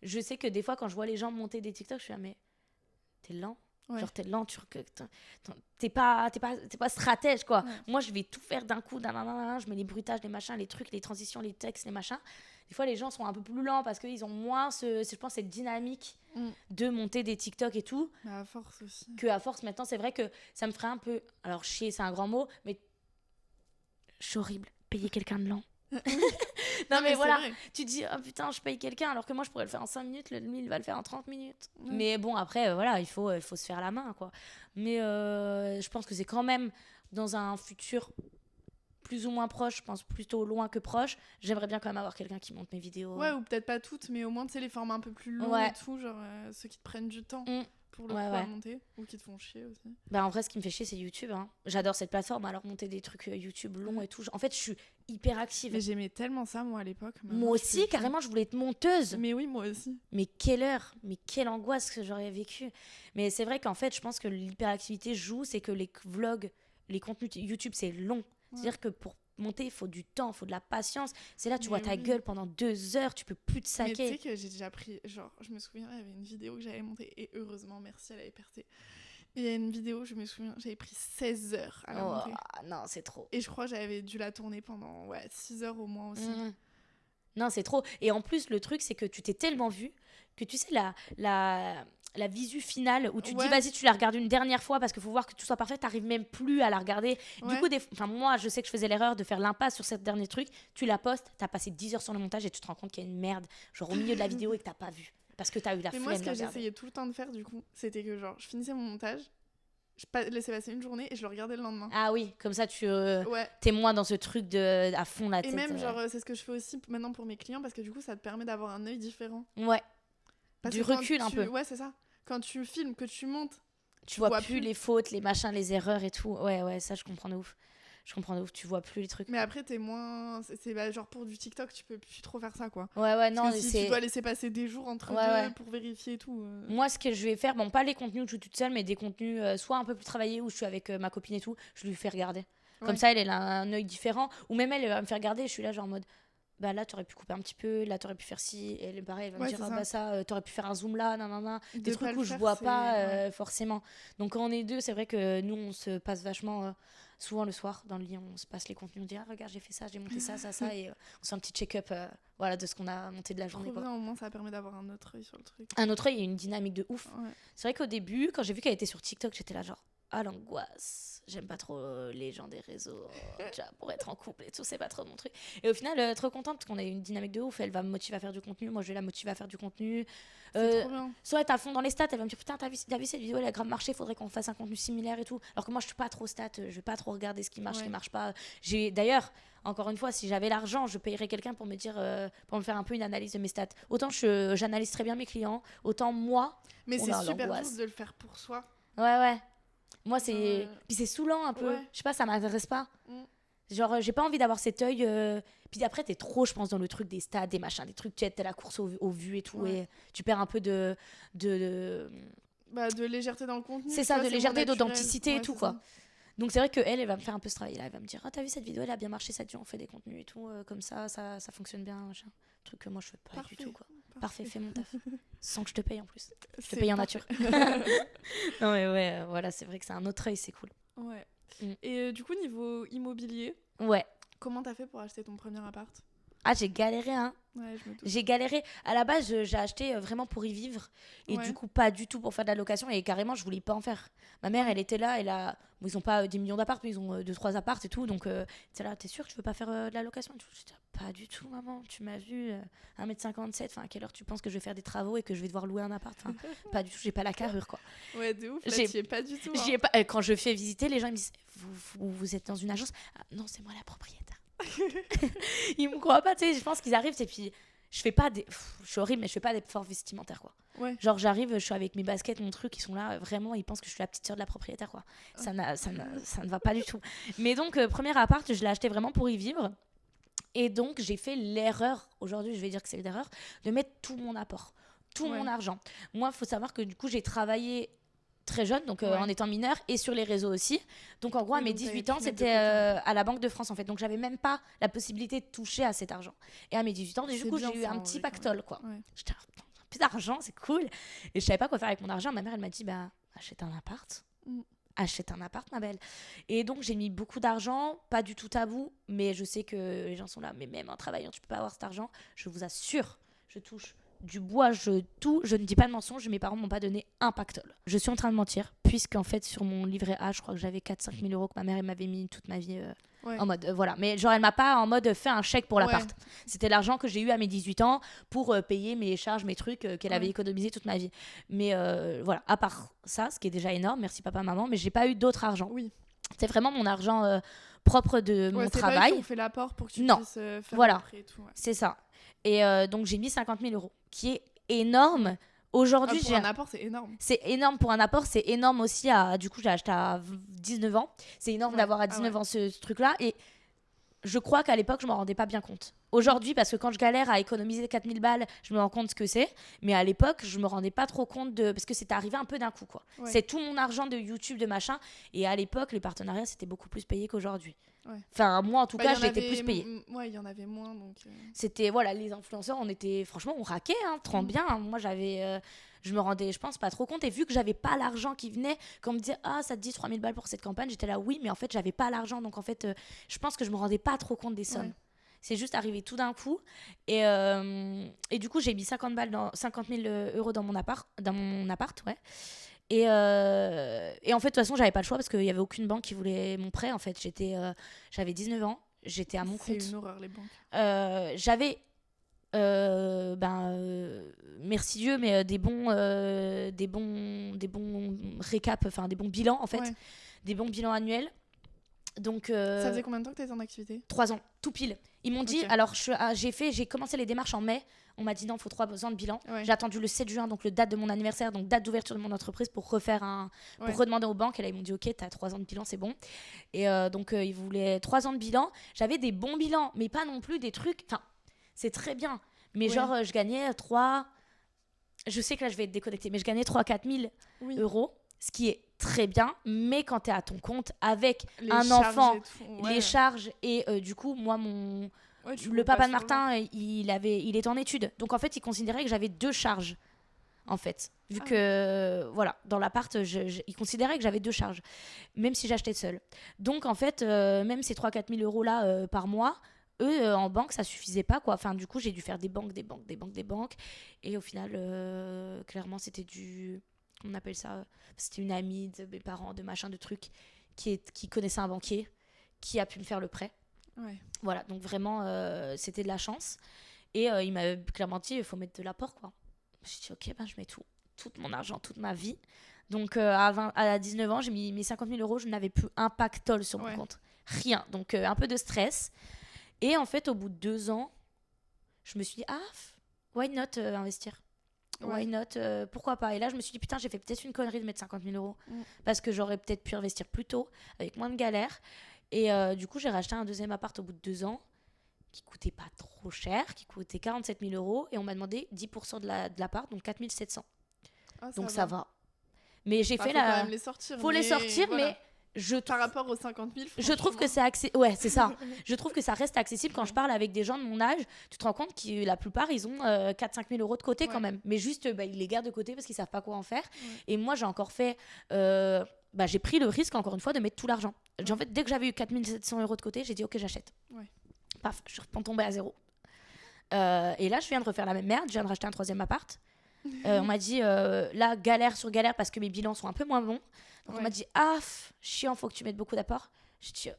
Je sais que des fois, quand je vois les gens monter des TikTok, je suis là, mais t'es lent. Ouais. Genre, t'es lent, t'es pas stratège, quoi. Ouais. Moi, je vais tout faire d'un coup, je mets les bruitages, les machins, les trucs, les transitions, les textes, les machins. Des fois, les gens sont un peu plus lents parce qu'ils ont moins, je pense, cette dynamique de monter des TikTok et tout. Mais à force aussi. À force, maintenant, c'est vrai que ça me ferait un peu... Alors, chier, c'est un grand mot, mais je suis horrible. Payer quelqu'un de lent. Non, mais voilà, vrai. Tu te dis, oh putain, je paye quelqu'un alors que moi, je pourrais le faire en 5 minutes, lui, il va le faire en 30 minutes. Ouais. Mais bon, après, voilà, il faut se faire la main, quoi. Mais je pense que c'est quand même dans un futur plus ou moins proche, je pense plutôt loin que proche, j'aimerais bien quand même avoir quelqu'un qui monte mes vidéos. Ouais, ou peut-être pas toutes, mais au moins, tu sais, les formats un peu plus longs et tout, genre ceux qui te prennent du temps. Pour le coup à monter, ou qui te font chier aussi. En vrai, ce qui me fait chier, c'est YouTube. Hein. J'adore cette plateforme, alors monter des trucs YouTube longs et tout. En fait, je suis hyper active. Mais j'aimais tellement ça, moi, à l'époque. Moi aussi, carrément, je voulais être monteuse. Mais oui, moi aussi. Mais quelle heure, mais quelle angoisse que j'aurais vécu. Mais c'est vrai qu'en fait, je pense que l'hyperactivité joue, c'est que les vlogs, les contenus YouTube, c'est long. C'est-à-dire que pour monter, il faut du temps, il faut de la patience. C'est là, tu vois ta gueule pendant 2 heures, tu peux plus te saquer. Mais tu sais que j'ai déjà pris, genre, je me souviens, il y avait une vidéo que j'avais montée, et heureusement, merci, elle avait percé. Et il y a une vidéo, je me souviens, j'avais pris 16 heures à la monter. Non, c'est trop. Et je crois que j'avais dû la tourner pendant 6 heures au moins aussi. Non, c'est trop. Et en plus, le truc, c'est que tu t'es tellement vu que tu sais, la visu finale où tu te dis vas-y, tu la regardes une dernière fois parce qu'il faut voir que tout soit parfait, t'arrives même plus à la regarder. Du coup, moi, je sais que je faisais l'erreur de faire l'impasse sur ce dernier truc. Tu la postes, t'as passé 10 heures sur le montage et tu te rends compte qu'il y a une merde, genre au milieu de la vidéo et que t'as pas vu parce que t'as eu la flemme de regarder. Mais moi, ce que j'essayais tout le temps de faire, du coup, c'était que genre, je finissais mon montage, je laissais passer une journée et je le regardais le lendemain. Ah oui, comme ça, tu t'es moins dans ce truc à fond la tête. Et même, genre, c'est ce que je fais aussi maintenant pour mes clients parce que du coup, ça te permet d'avoir un œil différent. Ouais. Parce du recul un peu. Ouais, c'est ça. Quand tu filmes, que tu montes, tu vois plus les fautes, les machins, les erreurs et tout. Ouais, ça, je comprends de ouf. Tu vois plus les trucs. Mais après, t'es moins... C'est genre pour du TikTok, tu peux plus trop faire ça, quoi. Ouais, non. Parce que si tu dois laisser passer des jours entre deux pour vérifier et tout... Moi, ce que je vais faire, pas les contenus où je suis toute seule, mais des contenus soit un peu plus travaillés où je suis avec ma copine et tout, je lui fais regarder. Comme ça, elle a un œil différent. Ou même elle va me faire regarder, je suis là genre en mode... Bah là t'aurais pu couper un petit peu, là t'aurais pu faire ci, et pareil elle va me dire ça t'aurais pu faire un zoom là, des trucs où je vois pas forcément. Donc quand on est deux, c'est vrai que nous on se passe vachement souvent le soir dans le lit, on se passe les contenus, on dit regarde j'ai fait ça, j'ai monté ça et on fait un petit check-up de ce qu'on a monté de la journée. Trop bien, au moins ça permet d'avoir un autre œil sur le truc. Un autre œil, il y a une dynamique de ouf. C'est vrai qu'au début quand j'ai vu qu'elle était sur TikTok, j'étais là genre ah l'angoisse, j'aime pas trop les gens des réseaux, tu vois, pour être en couple et tout, c'est pas trop mon truc. Et au final, trop contente parce qu'on a une dynamique de ouf, elle va me motiver à faire du contenu, moi je vais la motiver à faire du contenu. C'est trop bien. Soit elle est à fond dans les stats, elle va me dire putain t'as vu cette vidéo, elle a grave marché, faudrait qu'on fasse un contenu similaire et tout. Alors que moi je suis pas trop stat, je vais pas trop regarder ce qui marche, ce qui marche pas. D'ailleurs, encore une fois, si j'avais l'argent, je payerais quelqu'un pour me dire, pour me faire un peu une analyse de mes stats. Autant j'analyse très bien mes clients, autant moi. Mais c'est super dur de le faire pour soi. Ouais. Moi, c'est. Puis c'est saoulant un peu. Ouais. Je sais pas, ça m'intéresse pas. Genre, j'ai pas envie d'avoir cet œil. Puis après, t'es trop, je pense, dans le truc des stats, des machins, des trucs, tu sais, t'as la course aux vues et tout. Ouais. Et tu perds un peu de légèreté dans le contenu. C'est ça, de légèreté, d'authenticité et tout, quoi. Ça. Donc c'est vrai qu'elle, elle va me faire un peu ce travail-là. Elle va me dire, t'as vu cette vidéo, elle a bien marché, ça dit, on fait des contenus et tout. Comme ça fonctionne bien, machin. Un truc que moi, je fais pas du tout, quoi. Parfait, fais mon taf. Sans que je te paye en plus. Je te paye en nature. Non, mais ouais, voilà, c'est vrai que c'est un autre œil, c'est cool. Ouais. Et du coup, niveau immobilier, comment t'as fait pour acheter ton premier appart ? Ah, j'ai galéré, hein. Ouais, je me doute. J'ai galéré. À la base, j'ai acheté vraiment pour y vivre. Et du coup, pas du tout pour faire de la location. Et carrément, je voulais pas en faire. Ma mère, elle était là. Bon, ils ont pas 10 millions d'appart, mais ils ont 2-3 apparts et tout. Donc, t'es là, t'es sûre que tu veux pas faire de la location ? Je dis, pas du tout, maman. Tu m'as vu 1m57. Enfin, à quelle heure tu penses que je vais faire des travaux et que je vais devoir louer un appart ? Enfin, pas du tout. J'ai pas la carrure, quoi. Ouais, de ouf. Là, t'y es pas du tout. J'y ai pas. Quand je fais visiter, les gens ils me disent, vous êtes dans une agence ? Ah, non, c'est moi la propriétaire. Ils me croient pas, tu sais, je pense qu'ils arrivent et puis je fais pas des je suis horrible mais je fais pas d'efforts vestimentaires, quoi. Ouais. Genre j'arrive, je suis avec mes baskets, mon truc, ils sont là, vraiment ils pensent que je suis la petite sœur de la propriétaire, quoi. Ça ne va pas du tout. Mais donc premier appart, je l'ai acheté vraiment pour y vivre. Et donc j'ai fait l'erreur, aujourd'hui je vais dire que c'est l'erreur, de mettre tout mon apport, tout mon argent. Moi, il faut savoir que du coup j'ai travaillé très jeune, donc en étant mineure, et sur les réseaux aussi. Donc en gros, à mes 18 ans, c'était à la Banque de France, en fait. Donc j'avais même pas la possibilité de toucher à cet argent. Et à mes 18 ans, du coup, j'ai eu un petit pactole, quoi. Ouais. J'étais un peu d'argent, c'est cool. Et je savais pas quoi faire avec mon argent. Ma mère, elle m'a dit, achète un appart. Achète un appart, ma belle. Et donc, j'ai mis beaucoup d'argent, pas du tout tabou, mais je sais que les gens sont là. Mais même en travaillant, tu peux pas avoir cet argent. Je vous assure, je touche du bois, je ne dis pas de mensonge, mes parents m'ont pas donné un pactole. Je suis en train de mentir, puisqu'en fait sur mon livret A, je crois que j'avais 4-5 000 euros que ma mère m'avait mis toute ma vie en mode voilà. Mais genre elle m'a pas en mode fait un chèque pour l'appart. C'était l'argent que j'ai eu à mes 18 ans pour payer mes charges, mes trucs qu'elle avait économisé toute ma vie. Mais voilà, à part ça, ce qui est déjà énorme, merci papa, maman, mais j'ai pas eu d'autre argent. Oui. C'est vraiment mon argent propre de mon travail. On fait l'apport pour que tu puisses faire voilà. et tout. Ouais. C'est ça. Et donc j'ai mis 50 000 euros, qui est énorme. Aujourd'hui, pour un apport, c'est énorme. C'est énorme pour un apport, c'est énorme aussi du coup, j'ai acheté à 19 ans. C'est énorme d'avoir à 19 ans ce truc-là. Et je crois qu'à l'époque, je m'en rendais pas bien compte. Aujourd'hui, parce que quand je galère à économiser 4000 balles, je me rends compte ce que c'est. Mais à l'époque, je me rendais pas trop compte parce que c'est arrivé un peu d'un coup, quoi. Ouais. C'est tout mon argent de YouTube, de machin. Et à l'époque, les partenariats, c'était beaucoup plus payé qu'aujourd'hui. Ouais. Enfin, moi, en tout cas, j'étais plus payée. Ouais, il y en avait moins, donc... C'était, voilà, les influenceurs, franchement, on raquait, hein, trop bien. Moi, je me rendais, je pense, pas trop compte. Et vu que j'avais pas l'argent qui venait, quand on me disait, ça te dit 3000 balles pour cette campagne, j'étais là, oui, mais en fait, j'avais pas l'argent. Donc, en fait, je pense que je me rendais pas trop compte des sommes. Ouais. C'est juste arrivé tout d'un coup. Et du coup, j'ai mis 50 000 euros dans mon appart, ouais. Et en fait, de toute façon, j'avais pas le choix parce qu'il y avait aucune banque qui voulait mon prêt. En fait, j'avais 19 ans, j'étais à mon compte. C'est une horreur, les banques. J'avais, merci Dieu, mais des bons récaps, enfin des bons bilans en fait, des bons bilans annuels. Donc, ça faisait combien de temps que tu étais en activité ? 3 ans, tout pile. Ils m'ont dit, alors j'ai commencé les démarches en mai. On m'a dit non, il faut 3 ans de bilan. Ouais. J'ai attendu le 7 juin, donc le date de mon anniversaire, donc date d'ouverture de mon entreprise pour refaire pour redemander aux banques. Et là, ils m'ont dit, ok, t'as 3 ans de bilan, c'est bon. Et donc, ils voulaient 3 ans de bilan. J'avais des bons bilans, mais pas non plus des trucs. Enfin, c'est très bien. Mais genre, je gagnais 3. Je sais que là, je vais être déconnectée, mais je gagnais 3-4 000 euros, ce qui est très bien. Mais quand t'es à ton compte avec un enfant, les charges, et du coup, moi, le papa de Martin, il est en études. Donc, en fait, il considérait que j'avais 2 charges, en fait. Vu que, voilà, dans l'appart, il considérait que j'avais 2 charges, même si j'achetais seule. Donc, en fait, même ces 3-4 000 euros-là par mois, eux, en banque, ça suffisait pas, quoi. Enfin, du coup, j'ai dû faire des banques. Et au final, clairement, c'était du... on appelle ça. C'était une amie de mes parents, de machin, de trucs, qui connaissait un banquier, qui a pu me faire le prêt. Ouais. Voilà, donc vraiment, c'était de la chance. Et il m'a clairement dit, il faut mettre de l'apport, quoi. J'ai dit, ok, ben je mets tout mon argent, toute ma vie. Donc à 19 ans, j'ai mis mes 50 000 euros, je n'avais plus un pactole sur mon compte. Rien, donc un peu de stress. Et en fait, au bout de 2 ans, je me suis dit, why not investir? Why not, pourquoi pas? Et là, je me suis dit, putain, j'ai fait peut-être une connerie de mettre 50 000 euros. Parce que j'aurais peut-être pu investir plus tôt, avec moins de galères. Et du coup, j'ai racheté un deuxième appart au bout de 2 ans, qui coûtait pas trop cher, qui coûtait 47 000 euros. Et on m'a demandé 10% de l'appart, donc 4 700. Donc ça va. Mais j'ai fait faut quand même les sortir. Faut les sortir, voilà. Mais par rapport aux 50 000, je trouve que c'est accessible. Ouais, c'est ça. Je trouve que ça reste accessible. Quand je parle avec des gens de mon âge, tu te rends compte que la plupart, ils ont 4-5 000 euros de côté quand même. Mais juste, ils les gardent de côté parce qu'ils savent pas quoi en faire. Et moi, j'ai encore fait... j'ai pris le risque, encore une fois, de mettre tout l'argent. En fait, dès que j'avais eu 4 700 euros de côté, j'ai dit, ok, j'achète. Paf, je suis tombée à zéro. Et là, je viens de refaire la même merde. Je viens de racheter un 3e appart. On m'a dit, là, galère sur galère parce que mes bilans sont un peu moins bons. Donc on m'a dit, chiant, faut que tu mettes beaucoup d'apport. J'ai dit,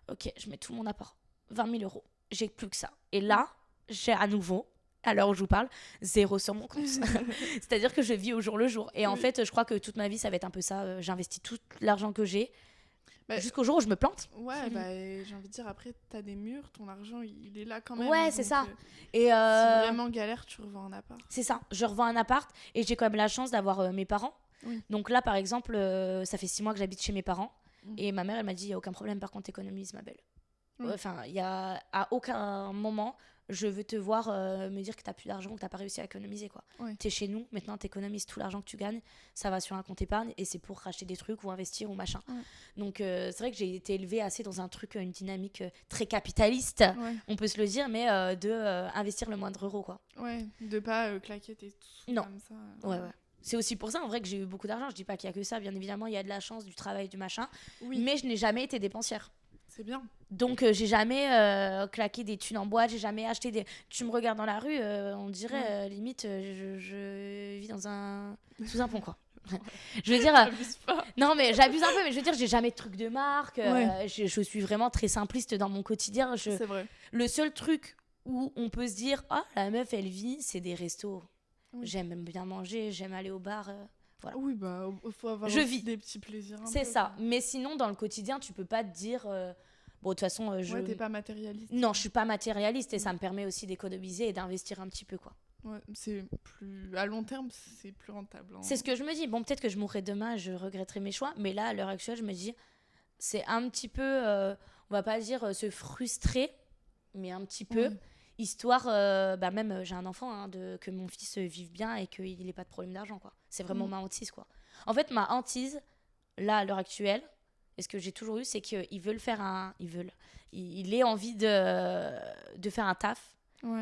ok, je mets tout mon apport. 20 000 euros. J'ai plus que ça. Et là, j'ai à nouveau, à l'heure où je vous parle, 0 sur mon compte. C'est-à-dire que je vis au jour le jour. Et en fait, je crois que toute ma vie, ça va être un peu ça. J'investis tout l'argent que j'ai. Jusqu'au jour où je me plante. Ouais, j'ai envie de dire, après, t'as des murs, ton argent, il est là quand même. Ouais, c'est ça. Et si vraiment galère, tu revends un appart. C'est ça, je revends un appart et j'ai quand même la chance d'avoir mes parents. Donc là, par exemple, ça fait 6 mois que j'habite chez mes parents. Et ma mère, elle m'a dit, il n'y a aucun problème, par contre, t'économises, ma belle. Enfin, il y a à aucun moment... je veux te voir me dire que t'as plus d'argent ou que t'as pas réussi à économiser, quoi. T'es chez nous, maintenant t'économises tout l'argent que tu gagnes, ça va sur un compte épargne et c'est pour racheter des trucs ou investir ou machin. Donc c'est vrai que j'ai été élevée assez dans un truc, une dynamique très capitaliste, on peut se le dire, mais investir le moindre euro, quoi. De pas claquer tes sous comme ça. Ouais. C'est aussi pour ça, en vrai, que j'ai eu beaucoup d'argent. Je dis pas qu'il y a que ça, bien évidemment, il y a de la chance, du travail, du machin, mais je n'ai jamais été dépensière. C'est bien. Donc j'ai jamais claqué des thunes en boîte, j'ai jamais acheté des... Tu me regardes dans la rue, on dirait limite je vis sous un pont, quoi. Je veux dire... J'abuse pas. Non mais j'abuse un peu, mais je veux dire, j'ai jamais de truc de marque, je suis vraiment très simpliste dans mon quotidien. C'est vrai. Le seul truc où on peut se dire, la meuf elle vit, c'est des restos. J'aime bien manger, j'aime aller au bar... Voilà. Oui, faut avoir des petits plaisirs. C'est ça. Mais sinon, dans le quotidien, tu peux pas te dire... Bon, de toute façon, t'es pas matérialiste. Non, je suis pas matérialiste et ça me permet aussi d'économiser et d'investir un petit peu, quoi. C'est plus... À long terme, c'est plus rentable. Hein. C'est ce que je me dis. Bon, peut-être que je mourrai demain et je regretterai mes choix. Mais là, à l'heure actuelle, je me dis... C'est un petit peu... on va pas dire se frustrer, mais un petit peu... Histoire, même j'ai un enfant, que mon fils vive bien et qu'il n'ait pas de problème d'argent, quoi. C'est vraiment ma hantise, quoi. En fait, ma hantise, là, à l'heure actuelle, et ce que j'ai toujours eu, c'est qu'ils veulent faire il ait envie de faire un taf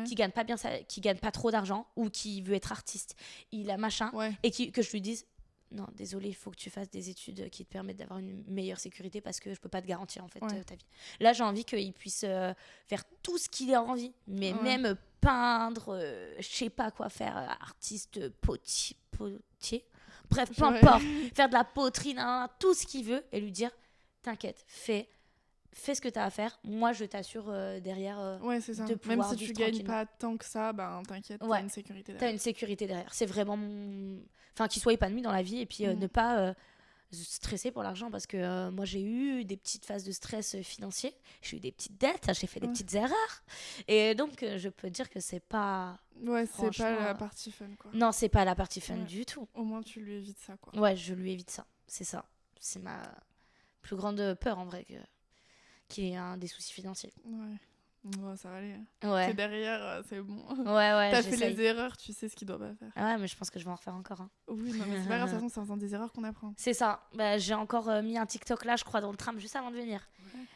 qui gagne pas bien qui gagne pas trop d'argent ou qui veut être artiste. Il a machin, et que je lui dise... Non, désolé, il faut que tu fasses des études qui te permettent d'avoir une meilleure sécurité parce que je peux pas te garantir en fait ta vie. Là, j'ai envie qu'il puisse faire tout ce qu'il a envie, mais même peindre, je sais pas quoi faire, artiste, potier, bref, peu importe, faire de la poterie, tout ce qu'il veut et lui dire, t'inquiète, fais ce que tu as à faire. Moi, je t'assure derrière c'est ça. de pouvoir même si tu gagnes pas tant que ça, t'inquiète, t'as une sécurité derrière. T'as une sécurité derrière. C'est vraiment enfin, qu'il soit épanoui dans la vie et puis ne pas stresser pour l'argent parce que moi, j'ai eu des petites phases de stress financier. J'ai eu des petites dettes, j'ai fait des petites erreurs. Et donc, je peux dire que c'est pas... c'est pas la partie fun, quoi. Non, c'est pas la partie fun du tout. Au moins, tu lui évites ça, quoi. Ouais, je lui évite ça. C'est ça. C'est ma plus grande peur, en vrai, qu'il y ait des soucis financiers. Ça va aller. T'es derrière, c'est bon. T'as fait les erreurs, tu sais ce qu'il doit pas faire. Ouais, mais je pense que je vais en refaire encore. Oui, non, mais c'est pas grave, de toute façon, c'est en faisant des erreurs qu'on apprend. C'est ça. J'ai encore mis un TikTok là, je crois, dans le tram juste avant de venir.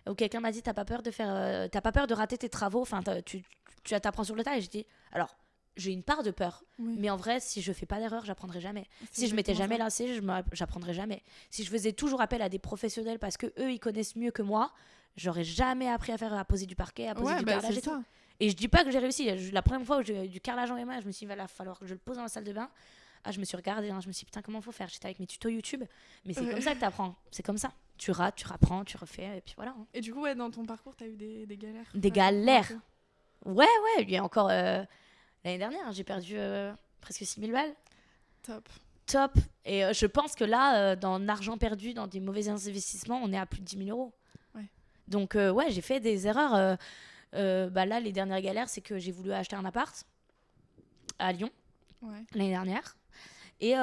Où quelqu'un m'a dit, t'as pas peur de rater tes travaux, enfin, tu t'apprends sur le tas. Et j'ai dit, alors, j'ai une part de peur. Mais en vrai, si je fais pas d'erreur, j'apprendrai jamais. Si je m'étais jamais lancée, j'apprendrai jamais. Si je faisais toujours appel à des professionnels parce que eux, ils connaissent mieux que moi, j'aurais jamais appris à poser du parquet, à poser du carrelage et tout. Et je dis pas que j'ai réussi. La première fois où j'ai eu du carrelage en mains, je me suis dit, il va falloir que je le pose dans la salle de bain. Ah, je me suis regardée, hein, je me suis dit, putain, comment faut faire? J'étais avec mes tutos YouTube. Mais c'est comme ça que t'apprends. C'est comme ça. Tu rates, tu rapprends, tu refais, et puis voilà. Hein. Et du coup, dans ton parcours, t'as eu des galères? Des galères. Ouais, il y a encore... l'année dernière, j'ai perdu presque 6000 balles. Top. Et je pense que là, dans l'argent perdu, dans des mauvais investissements, on est à plus de 10 000 euros. Ouais. Donc, j'ai fait des erreurs. Là, les dernières galères, c'est que j'ai voulu acheter un appart à Lyon l'année dernière. Et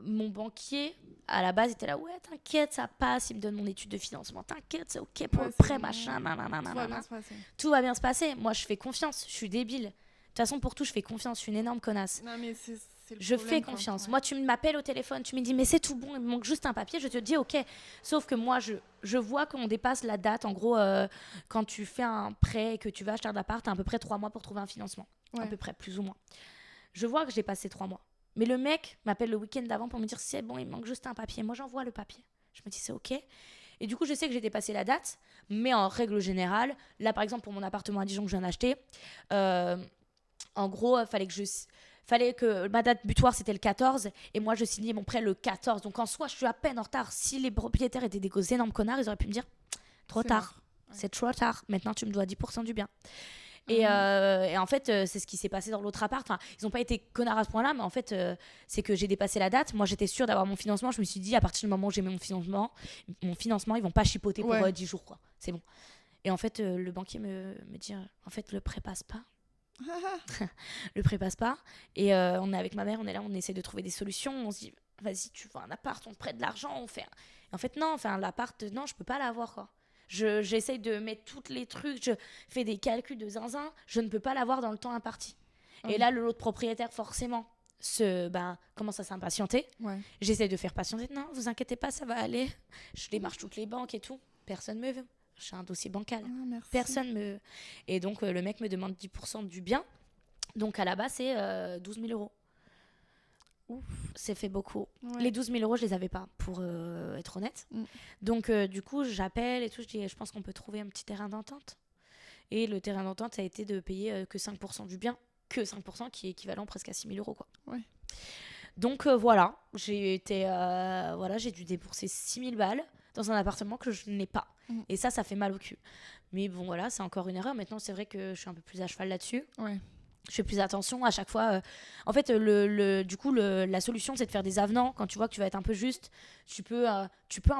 mon banquier, à la base, était là, ouais, t'inquiète, ça passe, il me donne mon étude de financement, t'inquiète, c'est ok pour le prêt, machin, nanana. Tout va bien se passer. Moi, je fais confiance, je suis débile. De toute façon, pour tout, je fais confiance, je suis une énorme connasse. Non, mais c'est je fais confiance. Moi, tu m'appelles au téléphone, tu me dis, mais c'est tout bon, il me manque juste un papier, je te dis, ok. Sauf que moi, je vois qu'on dépasse la date. En gros, quand tu fais un prêt et que tu vas acheter un appart, t'as à peu près 3 mois pour trouver un financement. À peu près, plus ou moins. Je vois que j'ai passé 3 mois. Mais le mec m'appelle le week-end d'avant pour me dire c'est bon, il me manque juste un papier. Moi, j'envoie le papier. Je me dis c'est ok. Et du coup, je sais que j'ai dépassé la date. Mais en règle générale, là, par exemple, pour mon appartement à Dijon que je viens d'acheter, en gros, fallait que ma date butoir, c'était le 14. Et moi, je signais mon prêt le 14. Donc, en soi, je suis à peine en retard. Si les propriétaires étaient des énormes connards, ils auraient pu me dire trop tard. C'est trop tard. Maintenant, tu me dois 10% du bien. Et en fait, c'est ce qui s'est passé dans l'autre appart. Enfin, ils n'ont pas été connards à ce point-là, mais en fait, c'est que j'ai dépassé la date. Moi, j'étais sûre d'avoir mon financement. Je me suis dit, à partir du moment où j'ai mon financement, ils vont pas chipoter pour 10 jours, quoi. C'est bon. Et en fait, le banquier me dit, en fait, le prêt passe pas. Le prêt passe pas. Et on est avec ma mère, on est là, on essaie de trouver des solutions. On se dit, vas-y, tu veux un appart, on te prête de l'argent, on fait. Et en fait, non, l'appart, non, je peux pas l'avoir, quoi. J'essaye de mettre tous les trucs, je fais des calculs de zinzin, je ne peux pas l'avoir dans le temps imparti. Et là, l'autre propriétaire, forcément, commence à s'impatienter. J'essaye de faire patienter. Non, vous inquiétez pas, ça va aller. Je démarche toutes les banques et tout. Personne me veut. J'ai un dossier bancal. Personne me... Et donc, le mec me demande 10% du bien. Donc, à la base, c'est 12 000 euros. Ouf. C'est fait beaucoup. Les 12 000 euros, je les avais pas, pour être honnête. Donc, du coup, j'appelle et tout. Je dis, je pense qu'on peut trouver un petit terrain d'entente. Et le terrain d'entente, ça a été de payer que 5% du bien. Que 5% qui est équivalent presque à 6 000 euros, quoi. Donc, voilà. J'ai dû débourser 6 000 balles dans un appartement que je n'ai pas. Et ça fait mal au cul. Mais bon, voilà, c'est encore une erreur. Maintenant, c'est vrai que je suis un peu plus à cheval là-dessus. Je fais plus attention à chaque fois. En fait, du coup, la solution, c'est de faire des avenants. Quand tu vois que tu vas être un peu juste, tu peux un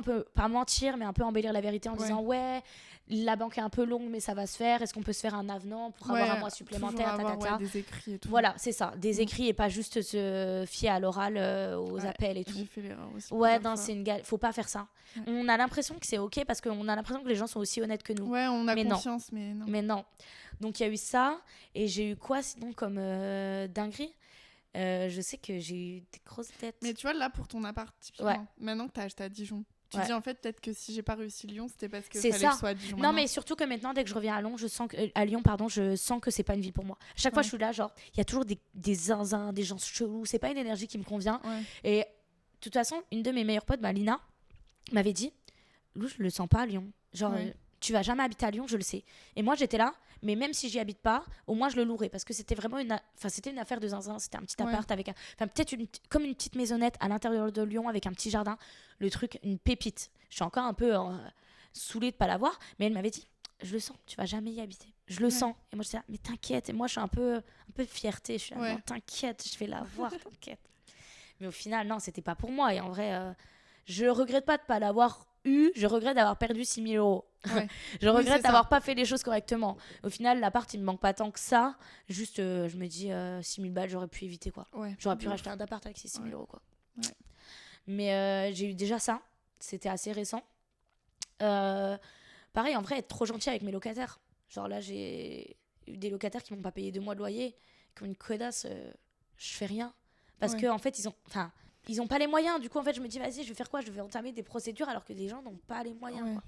peu, pas mentir, mais un peu embellir la vérité en disant ouais, la banque est un peu longue, mais ça va se faire. Est-ce qu'on peut se faire un avenant pour avoir un mois supplémentaire, des écrits et tout. Voilà, c'est ça. Des écrits et pas juste se fier à l'oral, aux appels et tout. J'ai fait l'erreur aussi. C'est une galère. Faut pas faire ça. On a l'impression que c'est ok parce qu'on a l'impression que les gens sont aussi honnêtes que nous. Ouais, on a confiance, mais non. Mais non. Donc, il y a eu ça. Et j'ai eu quoi sinon comme dinguerie? Je sais que j'ai eu des grosses dettes. Mais tu vois, là, pour ton appart, typiquement, maintenant que t'as acheté à Dijon, tu dis en fait, peut-être que si j'ai pas réussi Lyon, c'était parce que fallait que je sois à Dijon. Non, mais surtout que maintenant, dès que je reviens à Lyon, je sens que c'est pas une ville pour moi. À chaque fois, je suis là, genre, il y a toujours des zinzins, des gens chelous. C'est pas une énergie qui me convient. Et de toute façon, une de mes meilleures potes, Lina, m'avait dit, Lou, je le sens pas à Lyon. Genre, tu vas jamais habiter à Lyon, je le sais. Et moi, j'étais là. Mais même si j'y habite pas, au moins je le louerais parce que c'était vraiment une affaire de zinzin. C'était un petit appart avec peut-être comme une petite maisonnette à l'intérieur de Lyon avec un petit jardin. Le truc, une pépite. Je suis encore un peu saoulée de pas l'avoir, mais elle m'avait dit, je le sens, tu vas jamais y habiter. Je le sens. Et moi je disais, mais t'inquiète. Et moi je suis un peu fierté. Je suis là, non, t'inquiète, je vais la voir, t'inquiète. Mais au final, non, c'était pas pour moi. Et en vrai, je regrette pas de pas l'avoir eu. Je regrette d'avoir perdu 6 000 euros. Je regrette d'avoir pas fait les choses correctement. Au final, l'appart, il me manque pas tant que ça. Juste, je me dis, 6 000 balles, j'aurais pu éviter, quoi. J'aurais pu racheter un appart avec ces 6 000 euros, quoi. Mais j'ai eu déjà ça. C'était assez récent. Pareil, en vrai, être trop gentil avec mes locataires. Genre là, j'ai eu des locataires qui m'ont pas payé 2 mois de loyer. Qui ont une codasse, je fais rien. Parce que en fait, ils ont pas les moyens. Du coup, en fait, je me dis, vas-y, je vais faire quoi? Je vais entamer des procédures alors que les gens n'ont pas les moyens, quoi.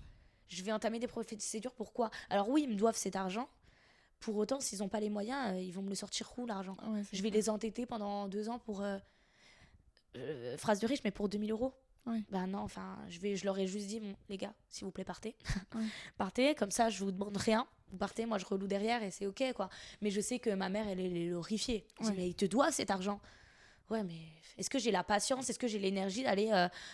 Je vais entamer des procédures, pourquoi? Alors oui, ils me doivent cet argent. Pour autant, s'ils n'ont pas les moyens, ils vont me le sortir où, l'argent? Je vais les endetter pendant 2 ans pour... phrase de riche, mais pour 2 000 euros. Bah non, je leur ai juste dit, bon, les gars, s'il vous plaît, partez. Partez, comme ça, je vous demande rien. Vous partez, moi, je reloue derrière et c'est ok, quoi. Mais je sais que ma mère, elle est horrifiée. Je dis, mais ils te doivent cet argent. ouais, mais est-ce que j'ai la patience, est-ce que j'ai l'énergie d'aller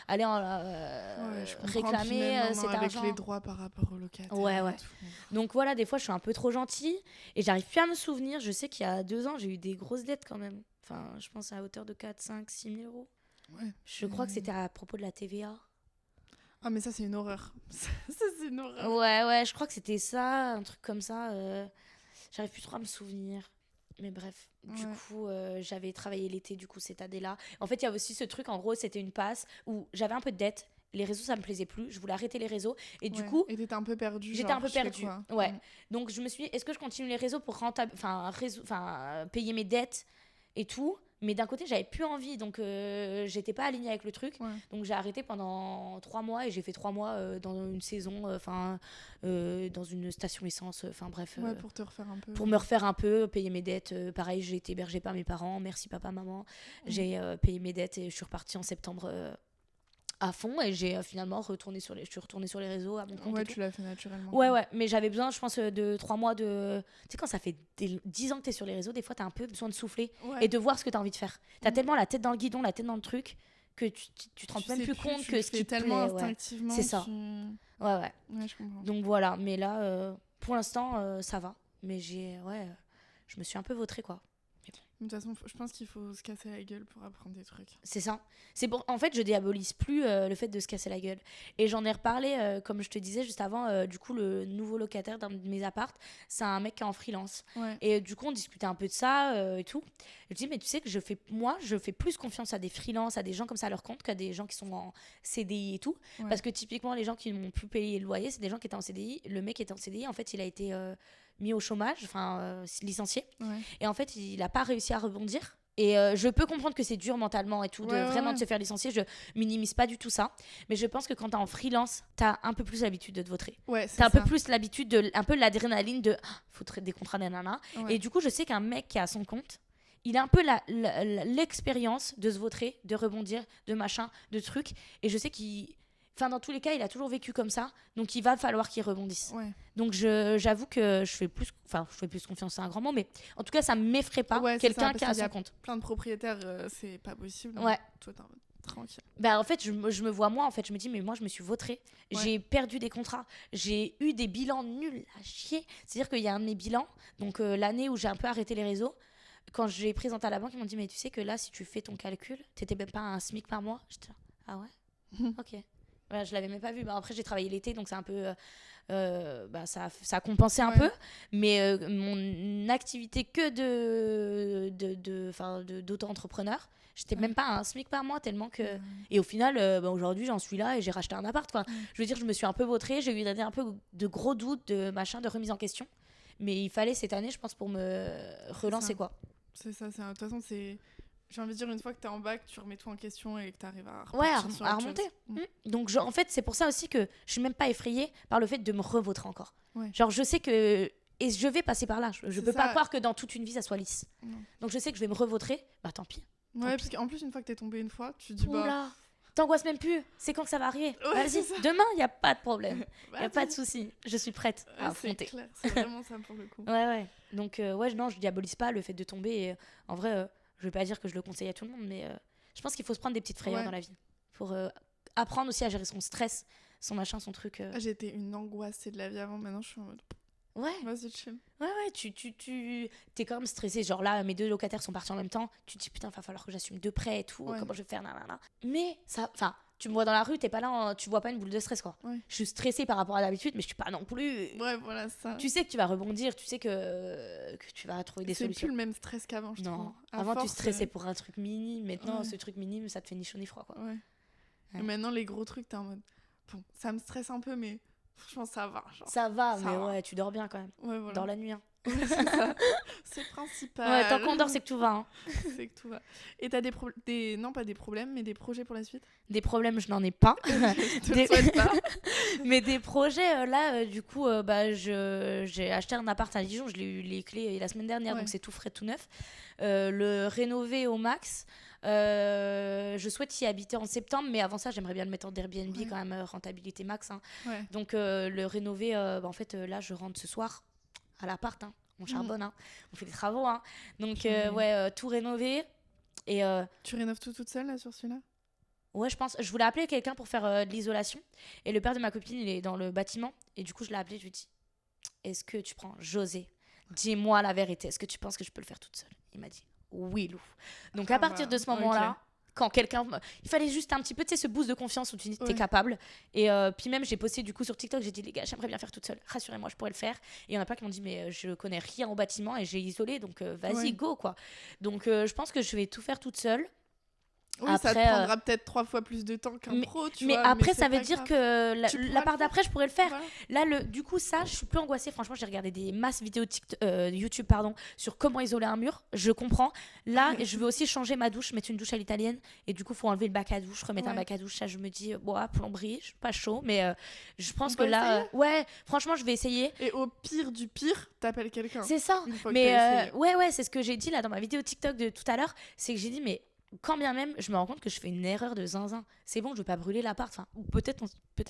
aller Je comprends. Puis réclamer même cet maintenant, avec argent? les droits par rapport aux locataires Ouais, et ouais. tout. Donc voilà, des fois, je suis un peu trop gentille et j'arrive plus à me souvenir. Je sais qu'il y a 2 ans, j'ai eu des grosses dettes quand même. Enfin, je pense à hauteur de 4, 5, 6 000 euros. Ouais. Je crois que c'était à propos de la TVA. Ah, mais ça, c'est une horreur. Ça, c'est une horreur. Ouais, je crois que c'était ça, un truc comme ça. J'arrive plus trop à me souvenir. Mais bref, du Ouais. coup, j'avais travaillé l'été, du coup, cette année-là. En fait, il y a aussi ce truc, en gros, c'était une passe où j'avais un peu de dette. Les réseaux, ça me plaisait plus. Je voulais arrêter les réseaux. Et du Ouais. coup, Et t'étais un peu perdue. j'étais genre, un peu je fais perdue. quoi Ouais. Donc, je me suis dit, est-ce que je continue les réseaux pour payer mes dettes et tout? Mais d'un côté, j'avais plus envie. Donc, j'étais pas alignée avec le truc. Ouais. Donc, j'ai arrêté pendant 3 mois. Et j'ai fait 3 mois dans une saison, dans une station essence. Enfin, bref. Ouais, pour te refaire un peu. Pour me refaire un peu, payer mes dettes. Pareil, j'ai été hébergée par mes parents. Merci papa, maman. J'ai payé mes dettes et je suis repartie en septembre à fond. Et j'ai finalement je suis retournée sur les réseaux à mon compte. Ouais, et tout. tu l'as fait naturellement. Ouais, mais j'avais besoin, je pense, de 3 mois de. Tu sais, quand ça fait 10 ans que t'es sur les réseaux, des fois, t'as un peu besoin de souffler Ouais. et de voir ce que t'as envie de faire. T'as Mhm. tellement la tête dans le guidon, la tête dans le truc, que tu te rends Tu même sais plus compte tu que le ce fais qui te tellement plaît. Ouais. instinctivement. C'est ça. Ouais. Ouais, je comprends. Donc voilà, mais là, pour l'instant, ça va. Mais je me suis un peu vautrée, quoi. De toute façon, je pense qu'il faut se casser la gueule pour apprendre des trucs. C'est ça. En fait, je diabolise plus le fait de se casser la gueule. Et j'en ai reparlé, comme je te disais juste avant, du coup, le nouveau locataire d'un de mes appartes, c'est un mec qui est en freelance. Ouais. Et du coup, on discutait un peu de ça et tout. Et je dis, mais tu sais que je fais plus confiance à des freelances, à des gens comme ça à leur compte, qu'à des gens qui sont en CDI et tout. Ouais. Parce que typiquement, les gens qui n'ont plus payé le loyer, c'est des gens qui étaient en CDI. Le mec qui était en CDI, en fait, il a été mis au chômage, licencié. Ouais. Et en fait, il n'a pas réussi à rebondir. Et je peux comprendre que c'est dur mentalement et tout, Ouais, de se faire licencier. Je minimise pas du tout ça. Mais je pense que quand t'es en freelance, t'as un peu plus l'habitude de te vautrer. Ouais, c'est T'as un ça. peu plus l'habitude un peu l'adrénaline de faut traiter des contrats, nanana. Ouais. Et du coup, je sais qu'un mec qui est à son compte, il a un peu l'expérience de se vautrer, de rebondir, de machin, de trucs. Et je sais dans tous les cas, il a toujours vécu comme ça. Donc, il va falloir qu'il rebondisse. Ouais. Donc, j'avoue que je fais plus confiance, c'est un grand mot, mais en tout cas, ça m'effraie pas Ouais, c'est ça, quelqu'un parce qui a qu'il y son a compte. Plein de propriétaires, c'est pas possible. Ouais. Toi, t'es en mode tranquille. Bah, en fait, je me vois moi, en fait, je me dis, mais moi, je me suis vautrée. Ouais. J'ai perdu des contrats. J'ai eu des bilans nuls à chier. C'est-à-dire qu'il y a un de mes bilans, donc l'année où j'ai un peu arrêté les réseaux, quand j'ai présenté à la banque, ils m'ont dit, mais tu sais que là, si tu fais ton calcul, t'étais même pas à un SMIC par mois. J'étais là, ah ouais. Ok. Ouais, je l'avais même pas vu. Bah, après, j'ai travaillé l'été, donc c'est un peu. Ça a compensé un Ouais. peu. Mais mon activité que d'auto-entrepreneur, j'étais Ouais. même pas à un SMIC par mois, tellement que. Et au final, aujourd'hui, j'en suis là et j'ai racheté un appart, quoi. Je veux dire, je me suis un peu vautrée. J'ai eu un peu de gros doutes, de machin, de remise en question. Mais il fallait cette année, je pense, pour me relancer, ça. quoi. C'est ça. De toute façon, c'est. J'ai envie de dire, une fois que t'es en bac, tu remets tout en question et que t'arrives à Ouais, repartir sur à autre remonter. chose. Donc, en fait, c'est pour ça aussi que je suis même pas effrayée par le fait de me revautrer encore. Ouais. Genre, je sais que. Et je vais passer par là. Je C'est peux pas ça. croire que dans toute une vie, ça soit lisse. Non. Donc, je sais que je vais me revautrer. Bah, tant pis. Ouais, parce qu'en plus, une fois que t'es tombé une fois, tu te dis, bah. Oula, t'angoisses même plus. C'est quand que ça va arriver. Ouais, c'est Vas-y, ça. demain, il n'y a pas de problème. Il n'y a vas-y. pas de souci. Je suis prête à Ouais, c'est affronter. clair, c'est vraiment ça pour le coup. Ouais. Donc, non, je diabolise pas le fait de tomber. Et, en vrai, je vais pas dire que je le conseille à tout le monde, mais je pense qu'il faut se prendre des petites frayeurs Ouais. dans la vie. Pour apprendre aussi à gérer son stress, son machin, son truc. Ah, j'étais une angoissée de la vie avant, maintenant je suis en mode. Ouais. Vas-y, chill. Ouais, tu t'es quand même stressé. Genre là, mes 2 locataires sont partis en même temps. Tu te dis putain, il va falloir que j'assume de près et tout. Ouais. Comment je vais faire, nanana. Mais ça, enfin, tu me vois dans la rue, t'es pas là, tu vois pas une boule de stress, quoi. Ouais. Je suis stressée par rapport à d'habitude, mais je suis pas non plus. Ouais, voilà ça. Tu sais que tu vas rebondir, tu sais que tu vas trouver des C'est solutions. plus le même stress qu'avant, je trouve. Non, À avant tu force, stressais pour un truc minime. Maintenant, Ouais. ce truc minime, ça te fait ni chaud ni froid, quoi. Ouais. Ouais. Et maintenant, les gros trucs, t'es en mode. Bon, ça me stresse un peu, mais franchement, ça va. Genre. Ça va, Ça mais va. ouais, tu dors bien quand même. Ouais, voilà. Dans la nuit, hein. Ouais, c'est ça. C'est principal. Ouais, tant qu'on dort, c'est que tout va, hein. C'est que tout va. Et t'as non, pas des problèmes, mais des projets pour la suite. Des problèmes, je n'en ai pas. Je te Des- le souhaite pas. Mais des projets, du coup, j'ai acheté un appart à Dijon, je l'ai eu les clés la semaine dernière, Ouais. donc c'est tout frais, tout neuf. Le rénover au max. Je souhaite y habiter en septembre, mais avant ça, j'aimerais bien le mettre en Airbnb, Ouais. quand même, rentabilité max, hein. Ouais. Donc, le rénover, en fait, là, je rentre ce soir à l'appart, hein. On charbonne, hein. On fait des travaux, hein. Donc, Purée. tout rénover. Et Tu rénoves tout toute seule là sur celui-là? ouais, je pense. Je voulais appeler quelqu'un pour faire de l'isolation. Et le père de ma copine, il est dans le bâtiment. Et du coup, je l'ai appelé, je lui ai dit, est-ce que tu prends José? Dis-moi la vérité. Est-ce que tu penses que je peux le faire toute seule? Il m'a dit, oui, Lou. Donc à partir de ce moment-là, quand quelqu'un... Il fallait juste un petit peu, tu sais, ce boost de confiance où tu dis, t'es capable. Et puis même, j'ai posté du coup sur TikTok, j'ai dit, les gars, j'aimerais bien faire toute seule. Rassurez-moi, je pourrais le faire. Et il y en a plein qui m'ont dit, mais je connais rien au bâtiment et j'ai isolé, donc vas-y, go, quoi. Donc je pense que je vais tout faire toute seule. Oui, après, ça te prendra peut-être 3 fois plus de temps qu'un pro, tu vois. Mais après, mais ça veut dire que la part d'après, je pourrais le faire. Voilà. Là, du coup, ça, je suis plus angoissée. Franchement, j'ai regardé des masses vidéos YouTube sur comment isoler un mur. Je comprends. Là, je veux aussi changer ma douche, mettre une douche à l'italienne. Et du coup, il faut enlever le bac à douche, remettre un bac à douche. Ça, je me dis, plomberie, je suis pas chaud. Mais je pense que là, franchement, je vais essayer. Et au pire du pire, t'appelles quelqu'un. C'est ça. Mais c'est ce que j'ai dit là dans ma vidéo TikTok de tout à l'heure. C'est que j'ai dit, mais quand bien même, je me rends compte que je fais une erreur de zinzin. C'est bon, je veux pas brûler l'appart. Enfin, ou peut-être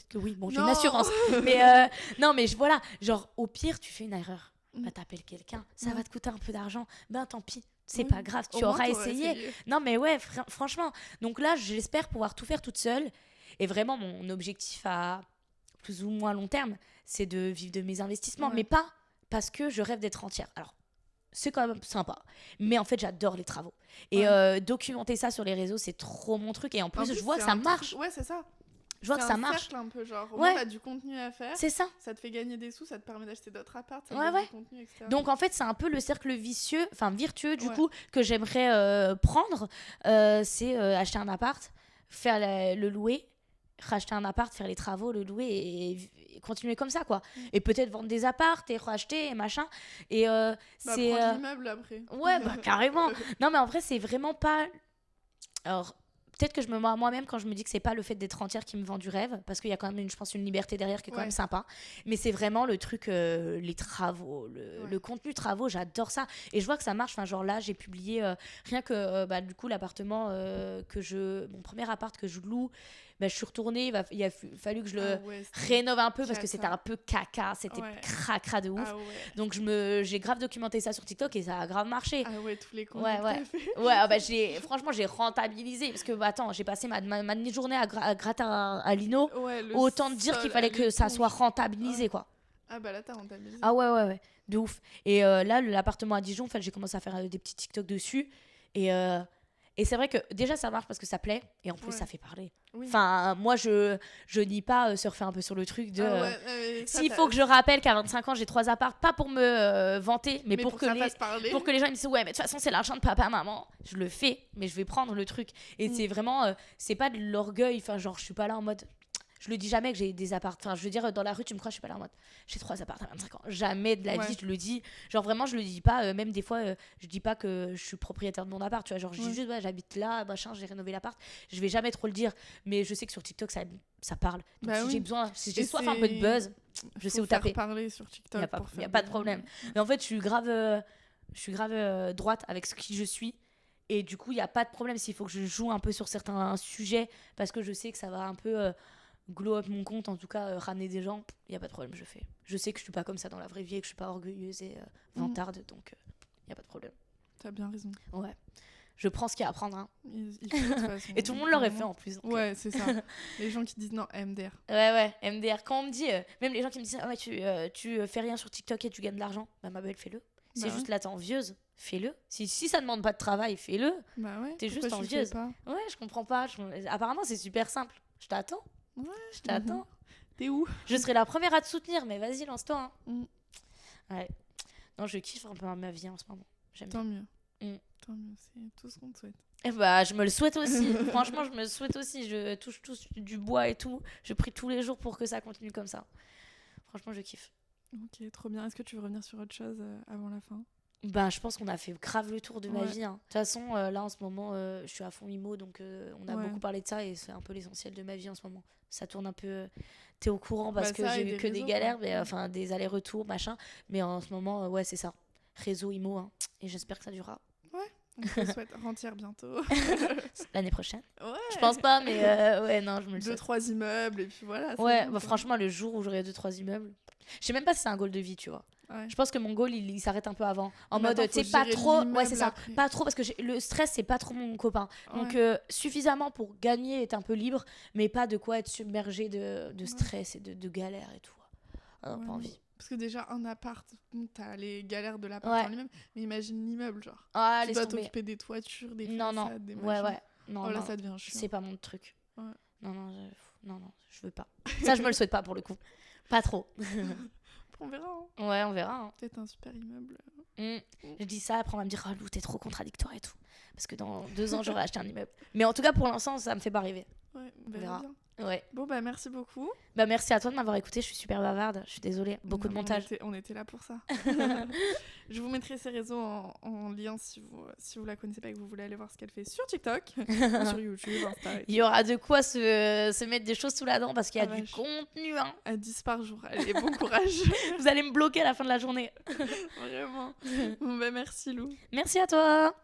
que oui. Bon, j'ai une assurance. Mais non, mais voilà. Genre, au pire, tu fais une erreur. Bah, t'appelles quelqu'un. Ça va te coûter un peu d'argent. Ben, tant pis. C'est pas grave. Tu auras essayé. Non, mais ouais, franchement. Donc là, j'espère pouvoir tout faire toute seule. Et vraiment, mon objectif à plus ou moins long terme, c'est de vivre de mes investissements. Mais pas parce que je rêve d'être entière. Alors, c'est quand même sympa. Mais en fait, j'adore les travaux. Et documenter ça sur les réseaux, c'est trop mon truc. Et en plus je vois que ça marche. Ouais, c'est ça. Je vois que ça marche. C'est un cercle un peu, genre, au moins, t'as du contenu à faire. C'est ça. Ça te fait gagner des sous, ça te permet d'acheter d'autres apparts, ça du contenu, etc. Donc, en fait, c'est un peu le cercle virtueux, du coup, que j'aimerais prendre. C'est acheter un appart, faire le louer, racheter un appart, faire les travaux, le louer et continuer comme ça, quoi. Et peut-être vendre des apparts et racheter et machin. Et c'est... prendre l'immeuble après. Ouais, carrément. Non, mais en vrai, c'est vraiment pas... Alors... Peut-être que je me mens à moi-même quand je me dis que c'est pas le fait d'être entière qui me vend du rêve, parce qu'il y a quand même, je pense, une liberté derrière qui est quand même sympa. Mais c'est vraiment le truc, les travaux, le contenu travaux, j'adore ça. Et je vois que ça marche. Enfin, genre là, j'ai publié rien que du coup l'appartement mon premier appart que je loue. Je suis retournée, il a fallu que je le rénove un peu parce que c'était un peu caca, c'était cracra de ouf. Donc j'ai grave documenté ça sur TikTok et ça a grave marché. Ah ouais, tous les contenus franchement, j'ai rentabilisé parce que attends, j'ai passé ma demi-journée à gratter à lino. Autant te dire qu'il fallait que ça soit rentabilisé, quoi. Ah bah là, t'as rentabilisé. Ah ouais, de ouf. Et là, l'appartement à Dijon, en fait, j'ai commencé à faire des petits TikTok dessus. Et c'est vrai que déjà ça marche parce que ça plaît et en plus ça fait parler. Enfin, moi je nie pas surfer un peu sur le truc de s'il faut que je rappelle qu'à 25 ans j'ai 3 apparts, pas pour me vanter mais pour que les gens ils me disent ouais mais de toute façon c'est l'argent de papa maman, je le fais mais je vais prendre le truc et c'est vraiment c'est pas de l'orgueil, enfin genre je suis pas là en mode je le dis jamais que j'ai des apparts. Enfin, je veux dire, dans la rue, tu me crois, je suis pas là en mode j'ai 3 apparts à 25 ans. Jamais de la vie, je le dis. Genre, vraiment, je le dis pas. Même des fois, je dis pas que je suis propriétaire de mon appart. Tu vois, genre, je dis juste, j'habite là, machin, j'ai rénové l'appart. Je vais jamais trop le dire. Mais je sais que sur TikTok, ça parle. Donc, si j'ai besoin, si j'ai soif un peu de buzz, je sais où taper. Parler sur TikTok. Il n'y a pas de problème. Mais en fait, je suis grave droite avec ce qui je suis. Et du coup, il n'y a pas de problème s'il faut que je joue un peu sur certains sujets parce que je sais que ça va un peu. Glow up mon compte, en tout cas ramener des gens, il y a pas de problème, je fais. Je sais que je suis pas comme ça dans la vraie vie et que je suis pas orgueilleuse et vantarde, donc il y a pas de problème. T'as bien raison. Ouais. Je prends ce qu'il y a à prendre. Hein. Il faut, de toute façon, et tout le monde l'aurait fait en plus. Donc, c'est ça. Les gens qui disent non, MDR. Ouais, MDR. Quand on me dit, même les gens qui me disent tu fais rien sur TikTok et tu gagnes de l'argent, bah ma belle, fais-le. C'est juste là, t'es envieuse, fais-le. Si ça demande pas de travail, fais-le. Bah ouais. T'es juste envieuse. Ouais, je comprends pas. Apparemment, c'est super simple. Je t'attends. Ouais. Je t'attends. T'es où? Je serai la première à te soutenir, mais vas-y, lance-toi. Hein. Ouais. Non, je kiffe un peu ma vie en ce moment. J'aime Tant bien. Mieux. Tant mieux, c'est tout ce qu'on te souhaite. Et je me le souhaite aussi. Franchement, je me le souhaite aussi. Je touche du bois et tout. Je prie tous les jours pour que ça continue comme ça. Franchement, je kiffe. Ok, trop bien. Est-ce que tu veux revenir sur autre chose avant la fin? Je pense qu'on a fait grave le tour de ma vie. Hein. De toute façon, là en ce moment, je suis à fond IMO, donc on a beaucoup parlé de ça et c'est un peu l'essentiel de ma vie en ce moment. Ça tourne un peu. T'es au courant parce que j'ai eu que des galères, mais enfin des allers-retours, machin. Mais en ce moment, c'est ça. Réseau IMO, hein. Et j'espère que ça durera. Ouais, On te le souhaite rentière bientôt. L'année prochaine. Ouais. Je pense pas, mais ouais, non, je me le souhaite. 2-3 immeubles et puis voilà. c'est Ouais, bon, bah, quoi. franchement, le jour où j'aurai 2-3 immeubles, je sais même pas si c'est un goal de vie, tu vois. Ouais. Je pense que mon goal, il s'arrête un peu avant. En Mais mode, attends, tu sais, faut pas gérer trop. Ouais, l'immeuble c'est ça. après. Pas trop, parce que le stress, c'est pas trop mon copain. Donc, Ouais. suffisamment pour gagner, être un peu libre, mais pas de quoi être submergé de stress et de galères et tout. Ah non, Ouais, pas non. envie. Parce que déjà, un appart, bon, t'as les galères de l'appart Ouais. en lui-même, mais imagine l'immeuble, genre. Ah, Tu laisse dois tomber. t'occuper des toitures, des Non, non. façades, des Ouais, machins. ouais. Non, Oh là, non. ça devient chiant. C'est pas mon truc. Ouais. Non, non, je veux pas. Ça, je me le souhaite pas pour le coup. Pas trop. On verra, hein. Ouais, on verra. Hein. Peut-être un super immeuble. Je dis ça, après on va me dire, oh Lou, t'es trop contradictoire et tout. Parce que dans 2 ans, j'aurai acheté un immeuble. Mais en tout cas, pour l'instant, ça me fait pas rêver. Ouais, on On verra verra. bien. Ouais. Bon, bah merci beaucoup. Bah, merci à toi de m'avoir écouté. Je suis super bavarde. Je suis désolée. Beaucoup de Non, montage. On était là pour ça. Je vous mettrai ses réseaux en lien si vous la connaissez pas et que vous voulez aller voir ce qu'elle fait sur TikTok, ou sur YouTube, Insta. Et Il y aura de quoi se mettre des choses sous la dent parce qu'il y a Ah, du vache. contenu. Hein. à 10 par jour. Allez, bon courage. Vous allez me bloquer à la fin de la journée. Vraiment. Bon, bah merci Lou. Merci à toi.